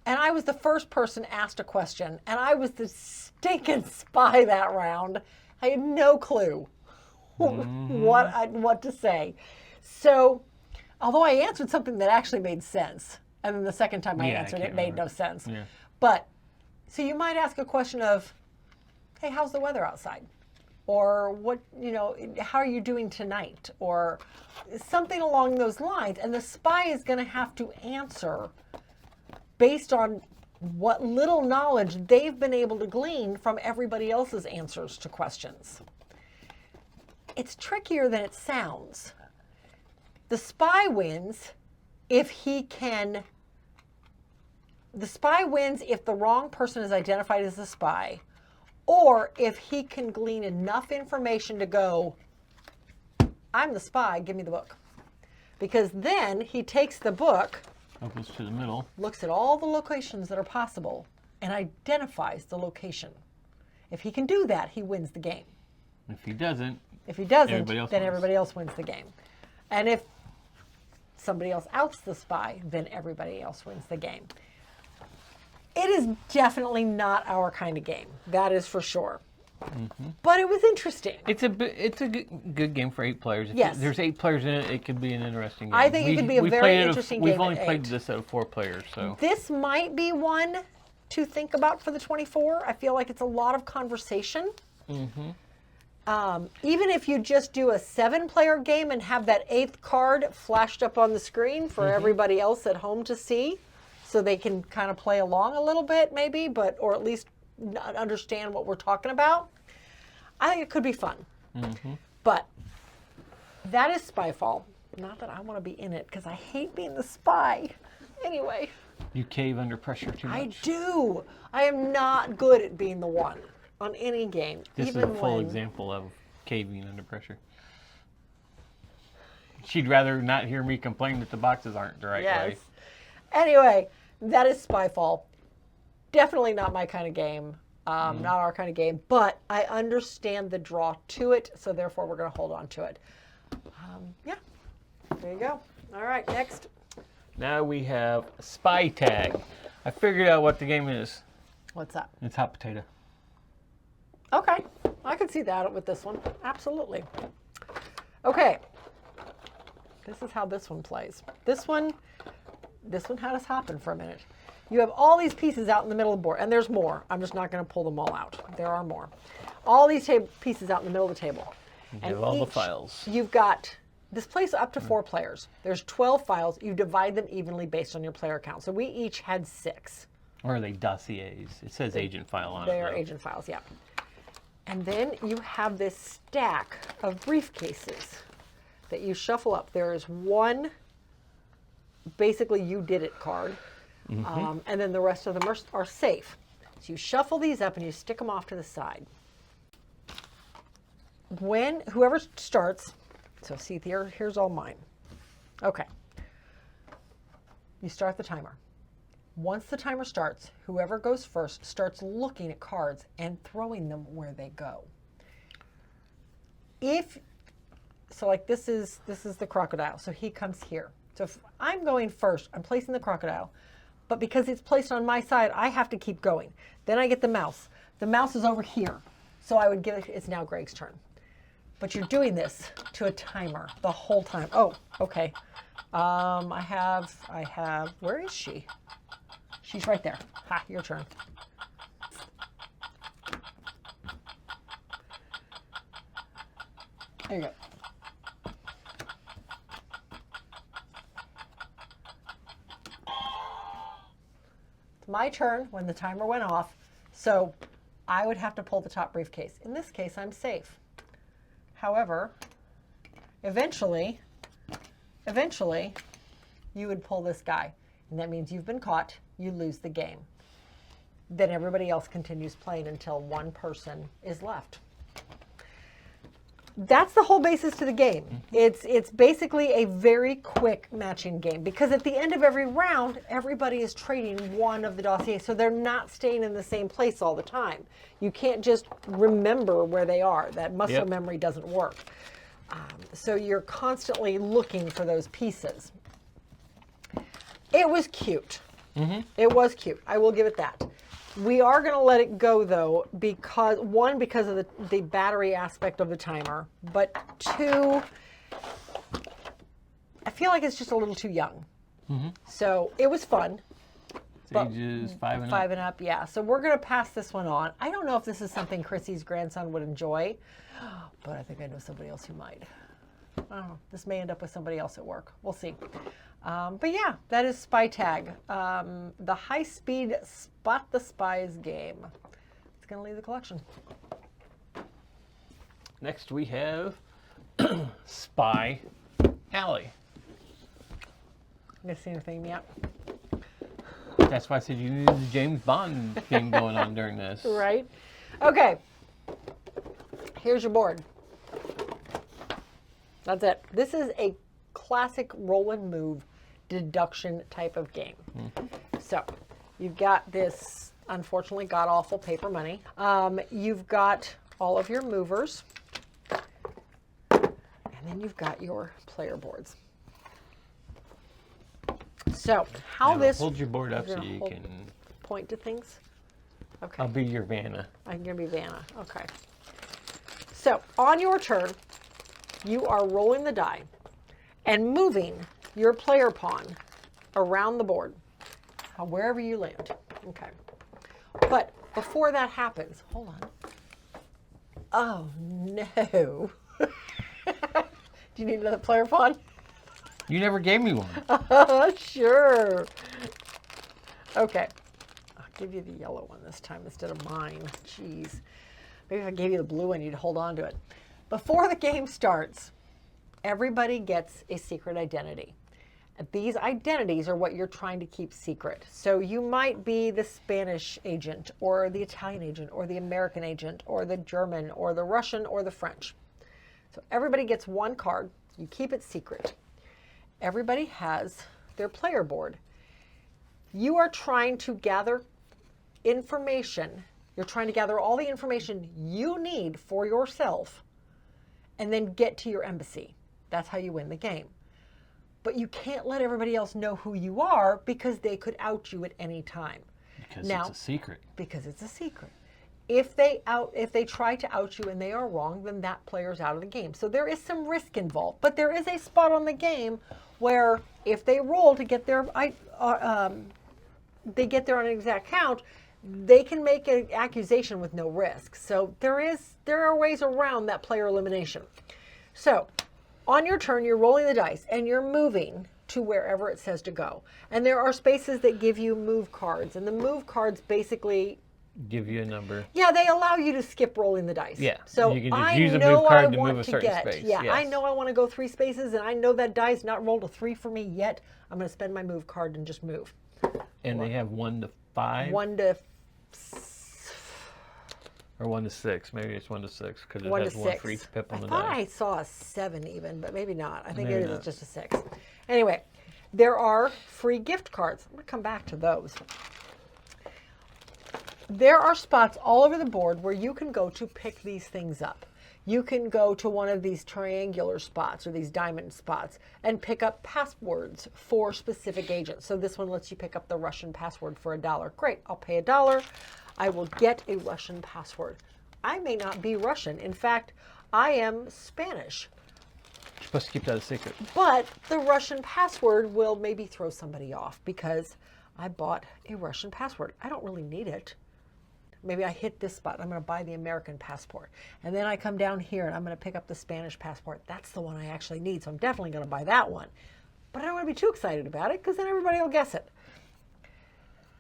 And I was the first person asked a question, and I was the stinking spy that round. I had no clue what to say. So, although I answered something that actually made sense, and then the second time I answered it made no sense. Yeah. But, so you might ask a question of, hey, how's the weather outside? Or what, how are you doing tonight? Or something along those lines. And the spy is going to have to answer based on what little knowledge they've been able to glean from everybody else's answers to questions. It's trickier than it sounds. The spy wins if the spy wins if the wrong person is identified as the spy, or if he can glean enough information to go, I'm the spy, give me the book. Because then he takes the book, opens to the middle, looks at all the locations that are possible, and identifies the location. If he can do that, he wins the game. If he doesn't, then everybody else wins the game. And if somebody else outs the spy, then everybody else wins the game. It is definitely not our kind of game. That is for sure. Mm-hmm. But it was interesting. It's a good game for 8 players. Yes. If there's 8 players in it, it could be an interesting game. I think it could be a very interesting game. We've only played this out of 4 players, so. This might be one to think about for the 24. I feel like it's a lot of conversation. Mm-hmm. Even if you just do a 7-player game and have that 8th card flashed up on the screen for everybody else at home to see, so they can kind of play along a little bit maybe, or at least understand what we're talking about, I think it could be fun. Mm-hmm. But that is Spyfall. Not that I want to be in it, because I hate being the spy. Anyway. You cave under pressure too much. I do. I am not good at being the one on any game. This is a full example of caving under pressure. She'd rather not hear me complain that the boxes aren't the right way. Anyway, that is Spyfall. Definitely not my kind of game. Not our kind of game. But I understand the draw to it, so therefore we're going to hold on to it. There you go. All right, next. Now we have Spy Tag. I figured out what the game is. What's that? It's hot potato. Okay, I can see that with this one. Absolutely. Okay, this is how this one plays. This one had us hopping for a minute. You have all these pieces out in the middle of the board, and there's more. I'm just not going to pull them all out. There are more. All these pieces out in the middle of the table. You have all the files. You've got, this plays up to 4 players. There's 12 files. You divide them evenly based on your player count. So we each had 6. Or are they dossiers? It says agent file on it. They are agent files, yeah. And then you have this stack of briefcases that you shuffle up. There is one, basically you did it card. And then the rest of them are safe. So you shuffle these up and you stick them off to the side. When whoever starts, so see here's all mine. Okay. You start the timer. Once the timer starts, whoever goes first starts looking at cards and throwing them where they go. So like this is the crocodile. So he comes here. So if I'm going first, I'm placing the crocodile. But because it's placed on my side, I have to keep going. Then I get the mouse. The mouse is over here. So I would give it, it's now Greg's turn. But you're doing this to a timer the whole time. Oh, okay. I have, where is she? She's right there. Ha, your turn. There you go. My turn when the timer went off, so I would have to pull the top briefcase. In this case, I'm safe. However, eventually, you would pull this guy, and that means you've been caught, you lose the game. Then everybody else continues playing until one person is left. That's the whole basis to the game. It's basically a very quick matching game because at the end of every round, everybody is trading one of the dossiers, so they're not staying in the same place all the time. You can't just remember where they are. That muscle memory doesn't work. So you're constantly looking for those pieces. It was cute. It was cute. I will give it that. We are going to let it go, though, because of the battery aspect of the timer, but 2, I feel like it's just a little too young. So it was fun. It's ages 5 and up. 5 and up, yeah. So we're going to pass this one on. I don't know if this is something Chrissy's grandson would enjoy, but I think I know somebody else who might. I don't know. This may end up with somebody else at work. We'll see. But yeah, that is Spy Tag, the high-speed Spot the Spies game. It's going to leave the collection. Next we have Spy Alley. You see anything yet? That's why I said you needed the James Bond thing going on during this. Right. Okay. Here's your board. That's it. This is a classic roll and move deduction type of game. So you've got this unfortunately god-awful paper money. You've got all of your movers. And then you've got your player boards. So how Now, this... hold your board up so you can... Point to things? Okay. I'll be your Vanna. I'm going to be Vanna. Okay. So on your turn, you are rolling the die and moving your player pawn around the board, wherever you land. Okay. But before that happens, hold on. Oh, no. Do you need another player pawn? You never gave me one. Sure. Okay. I'll give you the yellow one this time instead of mine. Jeez. Maybe if I gave you the blue one, you'd hold on to it. Before the game starts, everybody gets a secret identity. These identities are what you're trying to keep secret. So you might be the Spanish agent, or the Italian agent, or the American agent, or the German, or the Russian, or the French. So everybody gets one card. You keep it secret. Everybody has their player board. You are trying to gather information. You're trying to gather all the information you need for yourself and then get to your embassy. That's how you win the game. But you can't let everybody else know who you are because they could out you at any time. Because it's a secret. Because it's a secret. If they try to out you and they are wrong, then that player's out of the game. So there is some risk involved, but there is a spot on the game where if they roll to get their they get there on an exact count, they can make an accusation with no risk. So there are ways around that player elimination. So on your turn, you're rolling the dice and you're moving to wherever it says to go. And there are spaces that give you move cards, and the move cards basically give you a number. Yeah, they allow you to skip rolling the dice. Yeah. So you can just I use a know move card I to want move a to certain get. space. Yeah, yes. I know I want to go 3 spaces, and I know that die's not rolled a 3 for me yet. I'm going to spend my move card and just move. And they have 1 to 5. 1 to Or 1 to 6. Maybe it's 1 to 6 because it 1 has to 1 6. for each pip on the I thought die. I saw a 7 even, but maybe not. I think Maybe it is not. just a 6. Anyway, there are free gift cards. I'm going to come back to those. There are spots all over the board where you can go to pick these things up. You can go to one of these triangular spots or these diamond spots and pick up passwords for specific agents. So this one lets you pick up the Russian password for $1. Great, I'll pay $1. I will get a Russian password. I may not be Russian. In fact, I am Spanish. You're supposed to keep that a secret. But the Russian password will maybe throw somebody off because I bought a Russian password. I don't really need it. Maybe I hit this spot. I'm going to buy the American passport. And then I come down here and I'm going to pick up the Spanish passport. That's the one I actually need. So I'm definitely going to buy that one. But I don't want to be too excited about it because then everybody will guess it.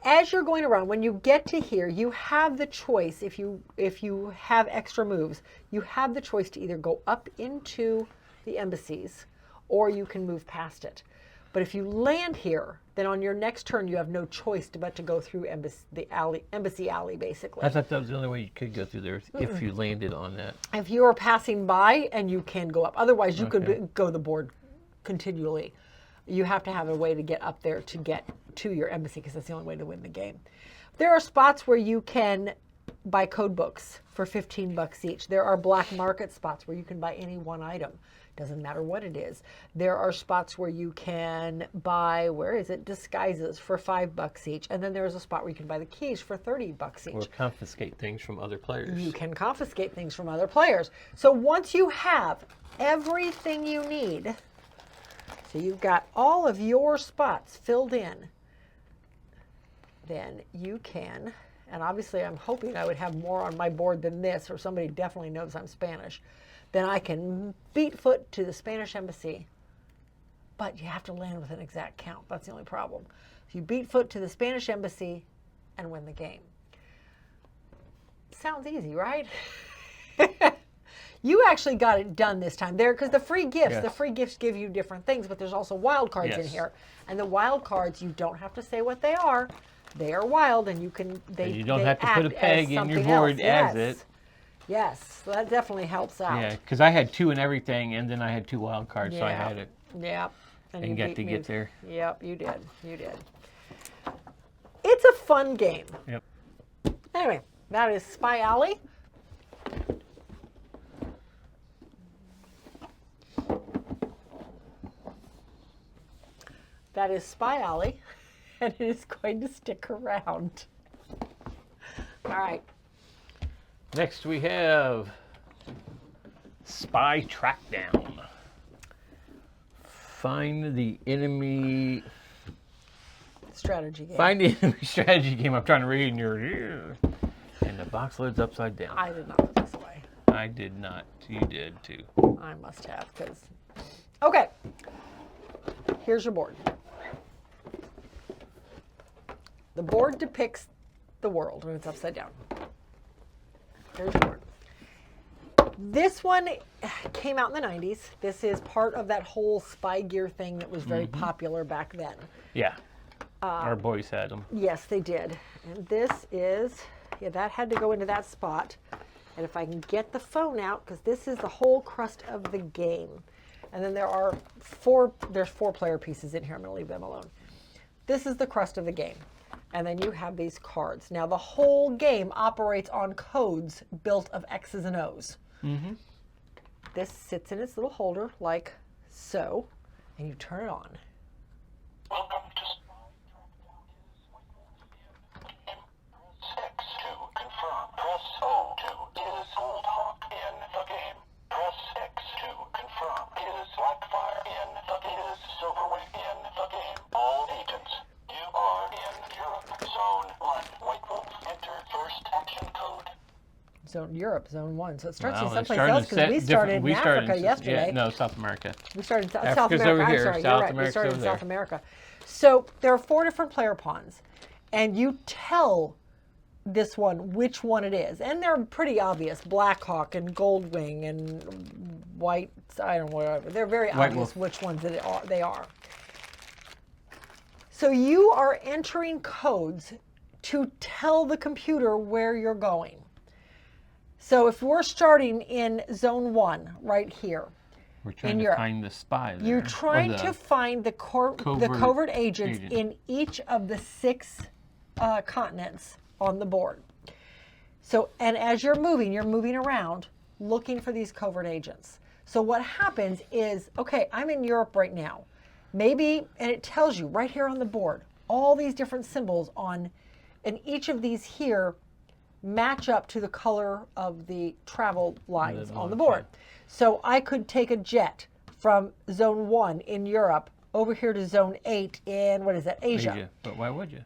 As you're going around, when you get to here, you have the choice. If you have extra moves, you have the choice to either go up into the embassies or you can move past it. But if you land here, then on your next turn, you have no choice but to go through embassy alley, basically. I thought that was the only way you could go through there if you landed on that. If you are passing by, and you can go up. Otherwise, you Okay. could go the board continually. You have to have a way to get up there to get to your embassy because that's the only way to win the game. There are spots where you can buy code books for $15 each. There are black market spots where you can buy any one item. Doesn't matter what it is. There are spots where you can buy, disguises for $5 each. And then there's a spot where you can buy the keys for $30 each. Or confiscate things from other players. You can confiscate things from other players. So once you have everything you need, so you've got all of your spots filled in, then you can, and obviously I'm hoping I would have more on my board than this, or somebody definitely knows I'm Spanish, then I can beat foot to the Spanish embassy. But you have to land with an exact count. That's the only problem. So you beat foot to the Spanish embassy and win the game. Sounds easy, right? You actually got it done this time there because the free gifts give you different things, but there's also wild cards in here. And the wild cards, you don't have to say what they are. They are wild, and you can. You don't have to put a peg in your board as it. Yes, so that definitely helps out. Yeah, because I had 2 and everything, and then I had 2 wild cards, so I had it. Yeah. And got to get there. Yep, you did. You did. It's a fun game. Yep. Anyway, that is Spy Alley. That is Spy Alley, and it is going to stick around. All right. Next we have Spy Trackdown. Find the enemy Strategy game. Find the enemy strategy game. I'm trying to read in your ear. And the box loads upside down. I did not put this away. I did not. You did too. I must have, because... Okay. Here's your board. The board depicts the world when it's upside down. Here's your board. This one came out in the 90s. This is part of that whole spy gear thing that was very popular back then. Yeah. Our boys had them. Yes, they did. And this is, that had to go into that spot. And if I can get the phone out, because this is the whole crust of the game. And then there's 4 player pieces in here. I'm going to leave them alone. This is the crust of the game. And then you have these cards. Now, the whole game operates on codes built of X's and O's. Mm-hmm. This sits in its little holder like so, and you turn it on. Welcome to Spy Trackdown. Press 6 to confirm. Press Zone Europe, Zone 1. So it starts Well, in it's someplace starting else to because set we started in we started Africa in- yesterday. Yeah, no, South America. We started in South Africa's America. over I'm here. sorry, South you're right. We America's started over in there. South America. So there are 4 different player pawns, and you tell this one which one it is, and they're pretty obvious: Blackhawk and Goldwing and White. I don't know, whatever. They're very White obvious Wolf. which ones they are. So you are entering codes to tell the computer where you're going. So if we're starting in Zone 1, right here, We're trying to Europe. find the spy there. you're or trying to find the covert agents agent. in each of the 6 continents on the board. So, and as you're moving around looking for these covert agents. So what happens is, okay, I'm in Europe right now. Maybe, and it tells you right here on the board, all these different symbols on, and each of these here match up to the color of the travel lines on the board. So I could take a jet from Zone 1 in Europe over here to Zone 8 in, what is that, Asia. But why would you?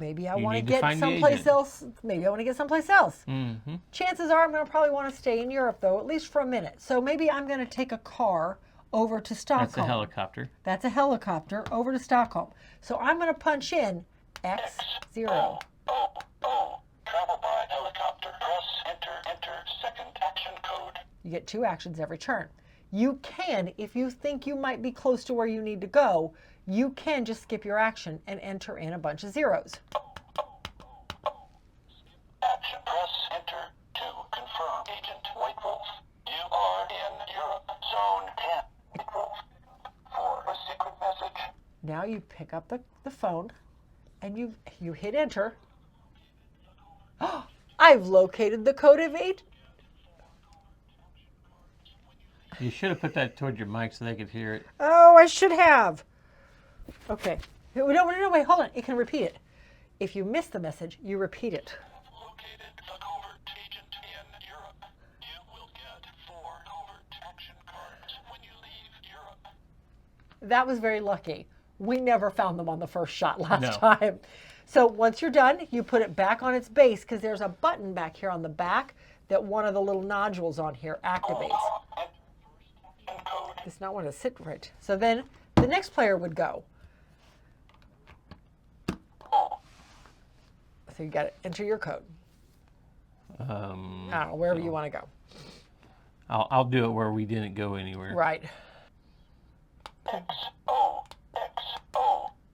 Maybe I You want to need to get find the someplace agent. else. Maybe I want to get someplace else. Mm-hmm. Chances are I'm going to probably want to stay in Europe, though, at least for a minute. So maybe I'm going to take a car over to Stockholm. That's a helicopter. That's a helicopter over to Stockholm. So I'm going to punch in X0. Travel by helicopter. Press enter second action code. You get 2 actions every turn. You can, if you think you might be close to where you need to go, you can just skip your action and enter in a bunch of zeros. Action. Press enter to confirm. Agent White Wolf. You are in Europe. Zone 10. White Wolf. For a secret message. Now you pick up the phone and you hit enter. Oh, I've located the code of 8. You should have put that toward your mic so they could hear it. Oh, I should have. Okay. No, wait, hold on. It can repeat it. If you miss the message, you repeat it. Located the covert agent in Europe. You will get 4 covert action cards when you leave Europe. That was very lucky. We never found them on the first shot last No. time. So once you're done, you put it back on its base because there's a button back here on the back that one of the little nodules on here activates. And code. It's not want to sit right. So then the next player would go. So you got to enter your code. I don't know, wherever you want to go. I'll do it where we didn't go anywhere. Right. XO.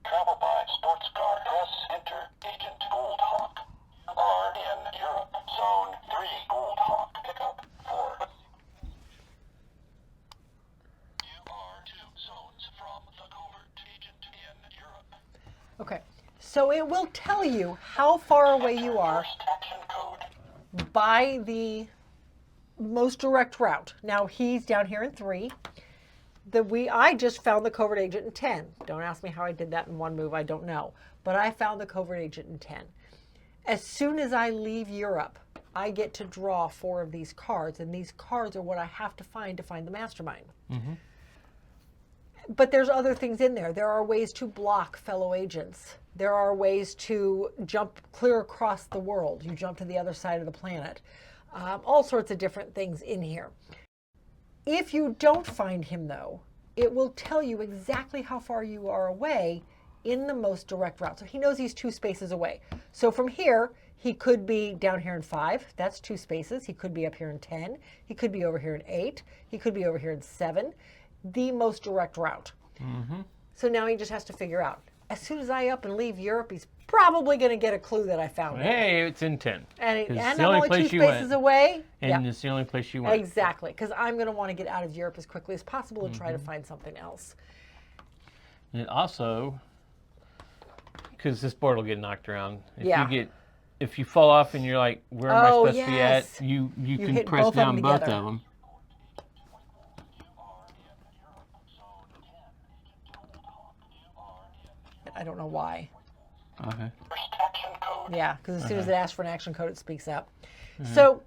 Travel by sports car. Press enter. Agent Goldhawk. You are in Europe. Zone 3. Goldhawk. Pick up 4. You are 2 zones from the covert agent in Europe. Okay. So it will tell you how far away you are First action code. by the most direct route. Now he's down here in 3. I just found the covert agent in 10. Don't ask me how I did that in one move. I don't know. But I found the covert agent in 10. As soon as I leave Europe, I get to draw 4 of these cards, and these cards are what I have to find the mastermind. Mm-hmm. But there's other things in there. There are ways to block fellow agents. There are ways to jump clear across the world. You jump to the other side of the planet. All sorts of different things in here. If you don't find him, though, it will tell you exactly how far you are away in the most direct route. So he knows he's 2 spaces away. So from here, he could be down here in 5. That's 2 spaces. He could be up here in 10. He could be over here in 8. He could be over here in 7. The most direct route. Mm-hmm. So now he just has to figure out. As soon as I up and leave Europe, he's probably going to get a clue that I found it. Hey, it's in 10. And, 'Cause it's and the I'm only only 2 place you spaces went. away. And Yeah. it's the only place you went. Exactly, because I'm going to want to get out of Europe as quickly as possible and try to find something else. And also, because this board will get knocked around. If you fall off and you're like, where am I supposed to be yes. at? You can hit press both of them down both together. of them. I don't know why. Okay. First action code. Yeah, because as soon as it asks for an action code, it speaks up. So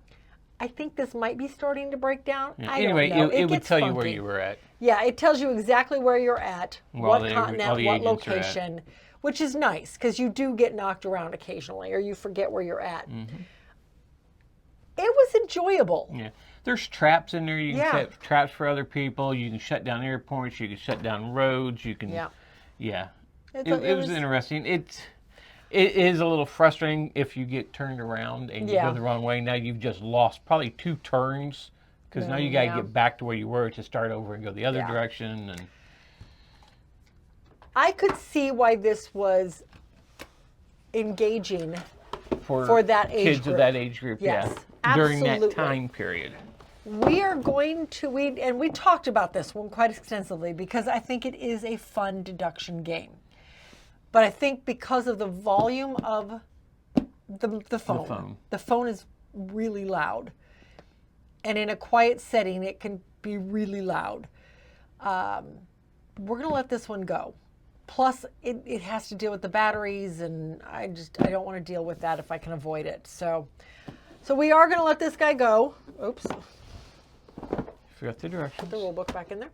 I think this might be starting to break down. Yeah. I don't Anyway, know. it would gets tell you where funky. you were at. Yeah, it tells you exactly where you're at, Where what all the continent, what agents are at. location, which is nice because you do get knocked around occasionally or you forget where you're at. it was enjoyable. Yeah. There's traps in there. You can Yeah. set traps for other people. You can shut down airports. You can shut down roads. You can. Yeah. Yeah. It It was was interesting. It is a little frustrating if you get turned around and you Yeah. go the wrong way. Now you've just lost probably 2 turns because now you got to Yeah. get back to where you were to start over and go the other Yeah. direction. And I could see why this was engaging for that age kids group. of that age group, Yes, yeah, during that absolutely. time period. We are going to we talked about this one quite extensively because I think it is a fun deduction game. But I think because of the volume of the phone, the phone is really loud. And in a quiet setting, it can be really loud. We're going to let this one go. Plus, it has to deal with the batteries, and I don't want to deal with that if I can avoid it. So we are going to let this guy go. Oops. Forgot the directions. Put the rule book back in there.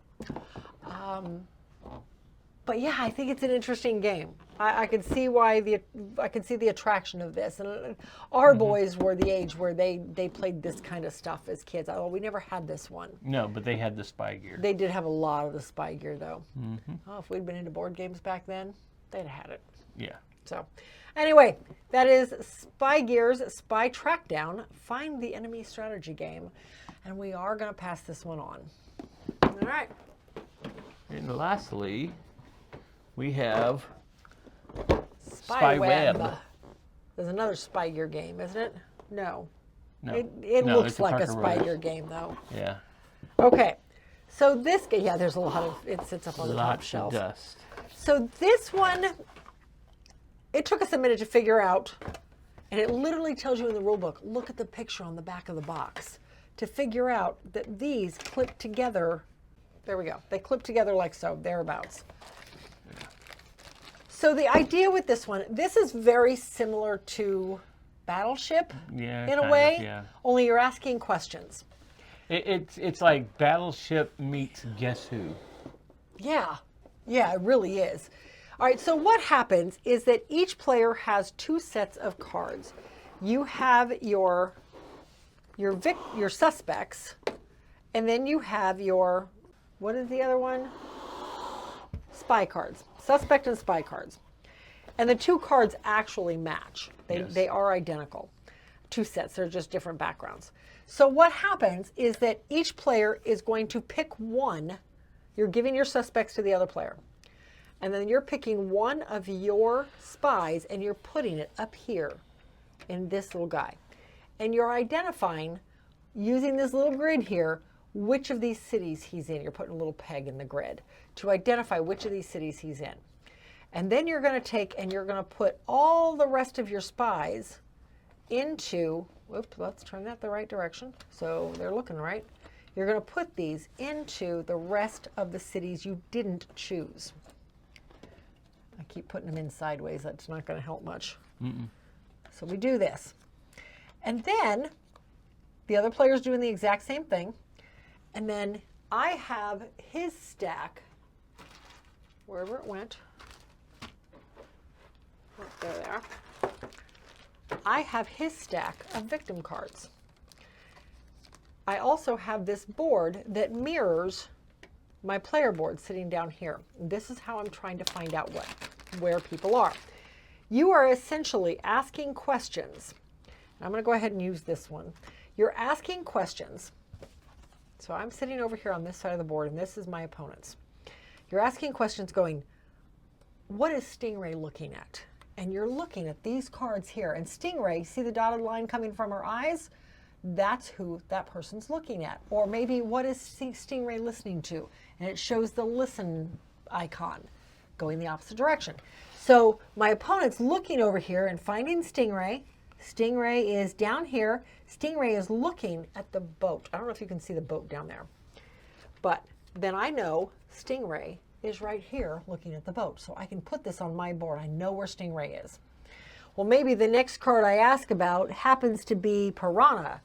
But yeah, I think it's an interesting game. I could see the attraction of this. And our boys were the age where they played this kind of stuff as kids. Although we never had this one. No, but they had the spy gear. They did have a lot of the spy gear though. Oh, if we'd been into board games back then, they'd have had it. Yeah. So anyway, that is Spy Gear's Spy Trackdown, Find the Enemy Strategy game. And we are going to pass this one on. All right. And lastly, we have Spyweb. There's another Spy Gear game, isn't it? No. No. It No, looks it's a like a Parker Spy Brothers. Gear game though. Yeah. Okay. So this game, yeah, there's a lot of, it sits up on the top Lots of shelf. dust. So this one, it took us a minute to figure out, and it literally tells you in the rule book, look at the picture on the back of the box, to figure out that these clip together. There we go. They clip together like so, thereabouts. So the idea with this one, this is very similar to Battleship Yeah. in kind a of, way, yeah. only you're asking questions. It's like Battleship meets Guess Who. Yeah, it really is. All right, so what happens is that each player has 2 sets of cards. You have your suspects, and then you have your, what is the other one? Spy cards. Suspect and spy cards. And the 2 cards actually match. They are identical. 2 sets, they're just different backgrounds. So what happens is that each player is going to pick one. You're giving your suspects to the other player. And then you're picking one of your spies and you're putting it up here in this little guy. And you're identifying, using this little grid here, which of these cities he's in. You're putting a little peg in the grid to identify which of these cities he's in. And then you're going to take and you're going to put all the rest of your spies into, whoops, let's turn that the right direction so they're looking right. You're going to put these into the rest of the cities you didn't choose. I keep putting them in sideways. That's not going to help much. So we do this. And then the other player's doing the exact same thing. And then I have his stack, wherever it went. There they are. I have his stack of victim cards. I also have this board that mirrors my player board sitting down here. This is how I'm trying to find out where people are. You are essentially asking questions. I'm going to go ahead and use this one. You're asking questions. So I'm sitting over here on this side of the board, and this is my opponent's. You're asking questions going, what is Stingray looking at? And you're looking at these cards here. And Stingray, see the dotted line coming from her eyes? That's who that person's looking at. Or maybe what is Stingray listening to? And it shows the listen icon going the opposite direction. So my opponent's looking over here and finding Stingray. Stingray is down here. Stingray is looking at the boat. I don't know if you can see the boat down there. But then I know Stingray is right here looking at the boat. So I can put this on my board. I know where Stingray is. Well, maybe the next card I ask about happens to be Piranha.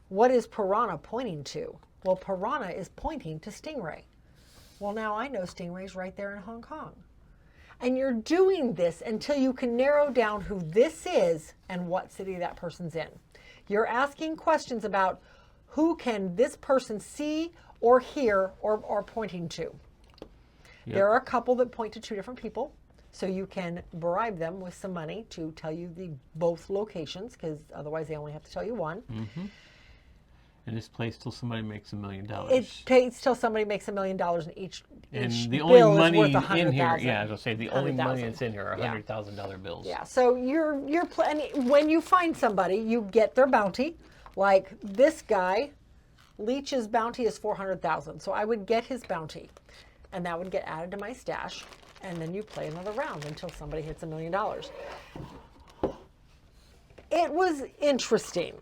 What is Piranha pointing to? Well, Piranha is pointing to Stingray. Well, now I know Stingray's right there in Hong Kong. And you're doing this until you can narrow down who this is and what city that person's in. You're asking questions about who can this person see or hear or pointing to. Yep. There are a couple that point to 2 different people, so you can bribe them with some money to tell you the both locations, because otherwise they only have to tell you one. And this plays till somebody makes $1 million. It takes till somebody makes $1 million, and each the bill only is money worth in 100,000. here, yeah, I was gonna say the only money 100,000. that's in here are Yeah. $100,000 bills. Yeah, so when you find somebody, you get their bounty. Like this guy, Leech's bounty is 400,000. So I would get his bounty, and that would get added to my stash, and then you play another round until somebody hits $1 million. It was interesting,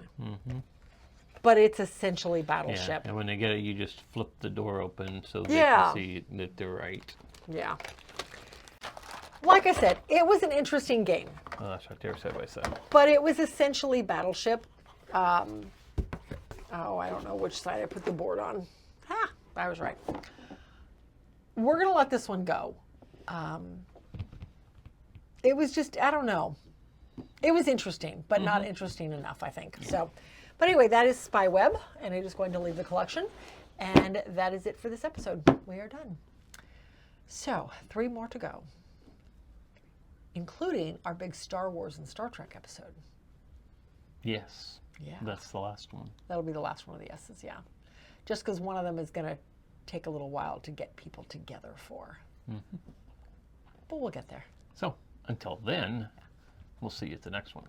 but it's essentially Yeah, Battleship. and when they get it, you just flip the door open so they Yeah. can see that they're right. Yeah. Like I said, it was an interesting game, Oh, that's right there, side by side. but it was essentially Battleship. I don't know which side I put the board on. Ha! I was right. We're going to let this one go. It was just, I don't know. It was interesting, but not interesting enough, I think. So, but anyway, that is Spyweb, and it is going to leave the collection. And that is it for this episode. We are done. So, 3 more to go, including our big Star Wars and Star Trek episode. Yes. Yeah. That's the last one. That'll be the last one of the S's, yeah. Just because one of them is going to take a little while to get people together for. But we'll get there. So, until then, we'll see you at the next one.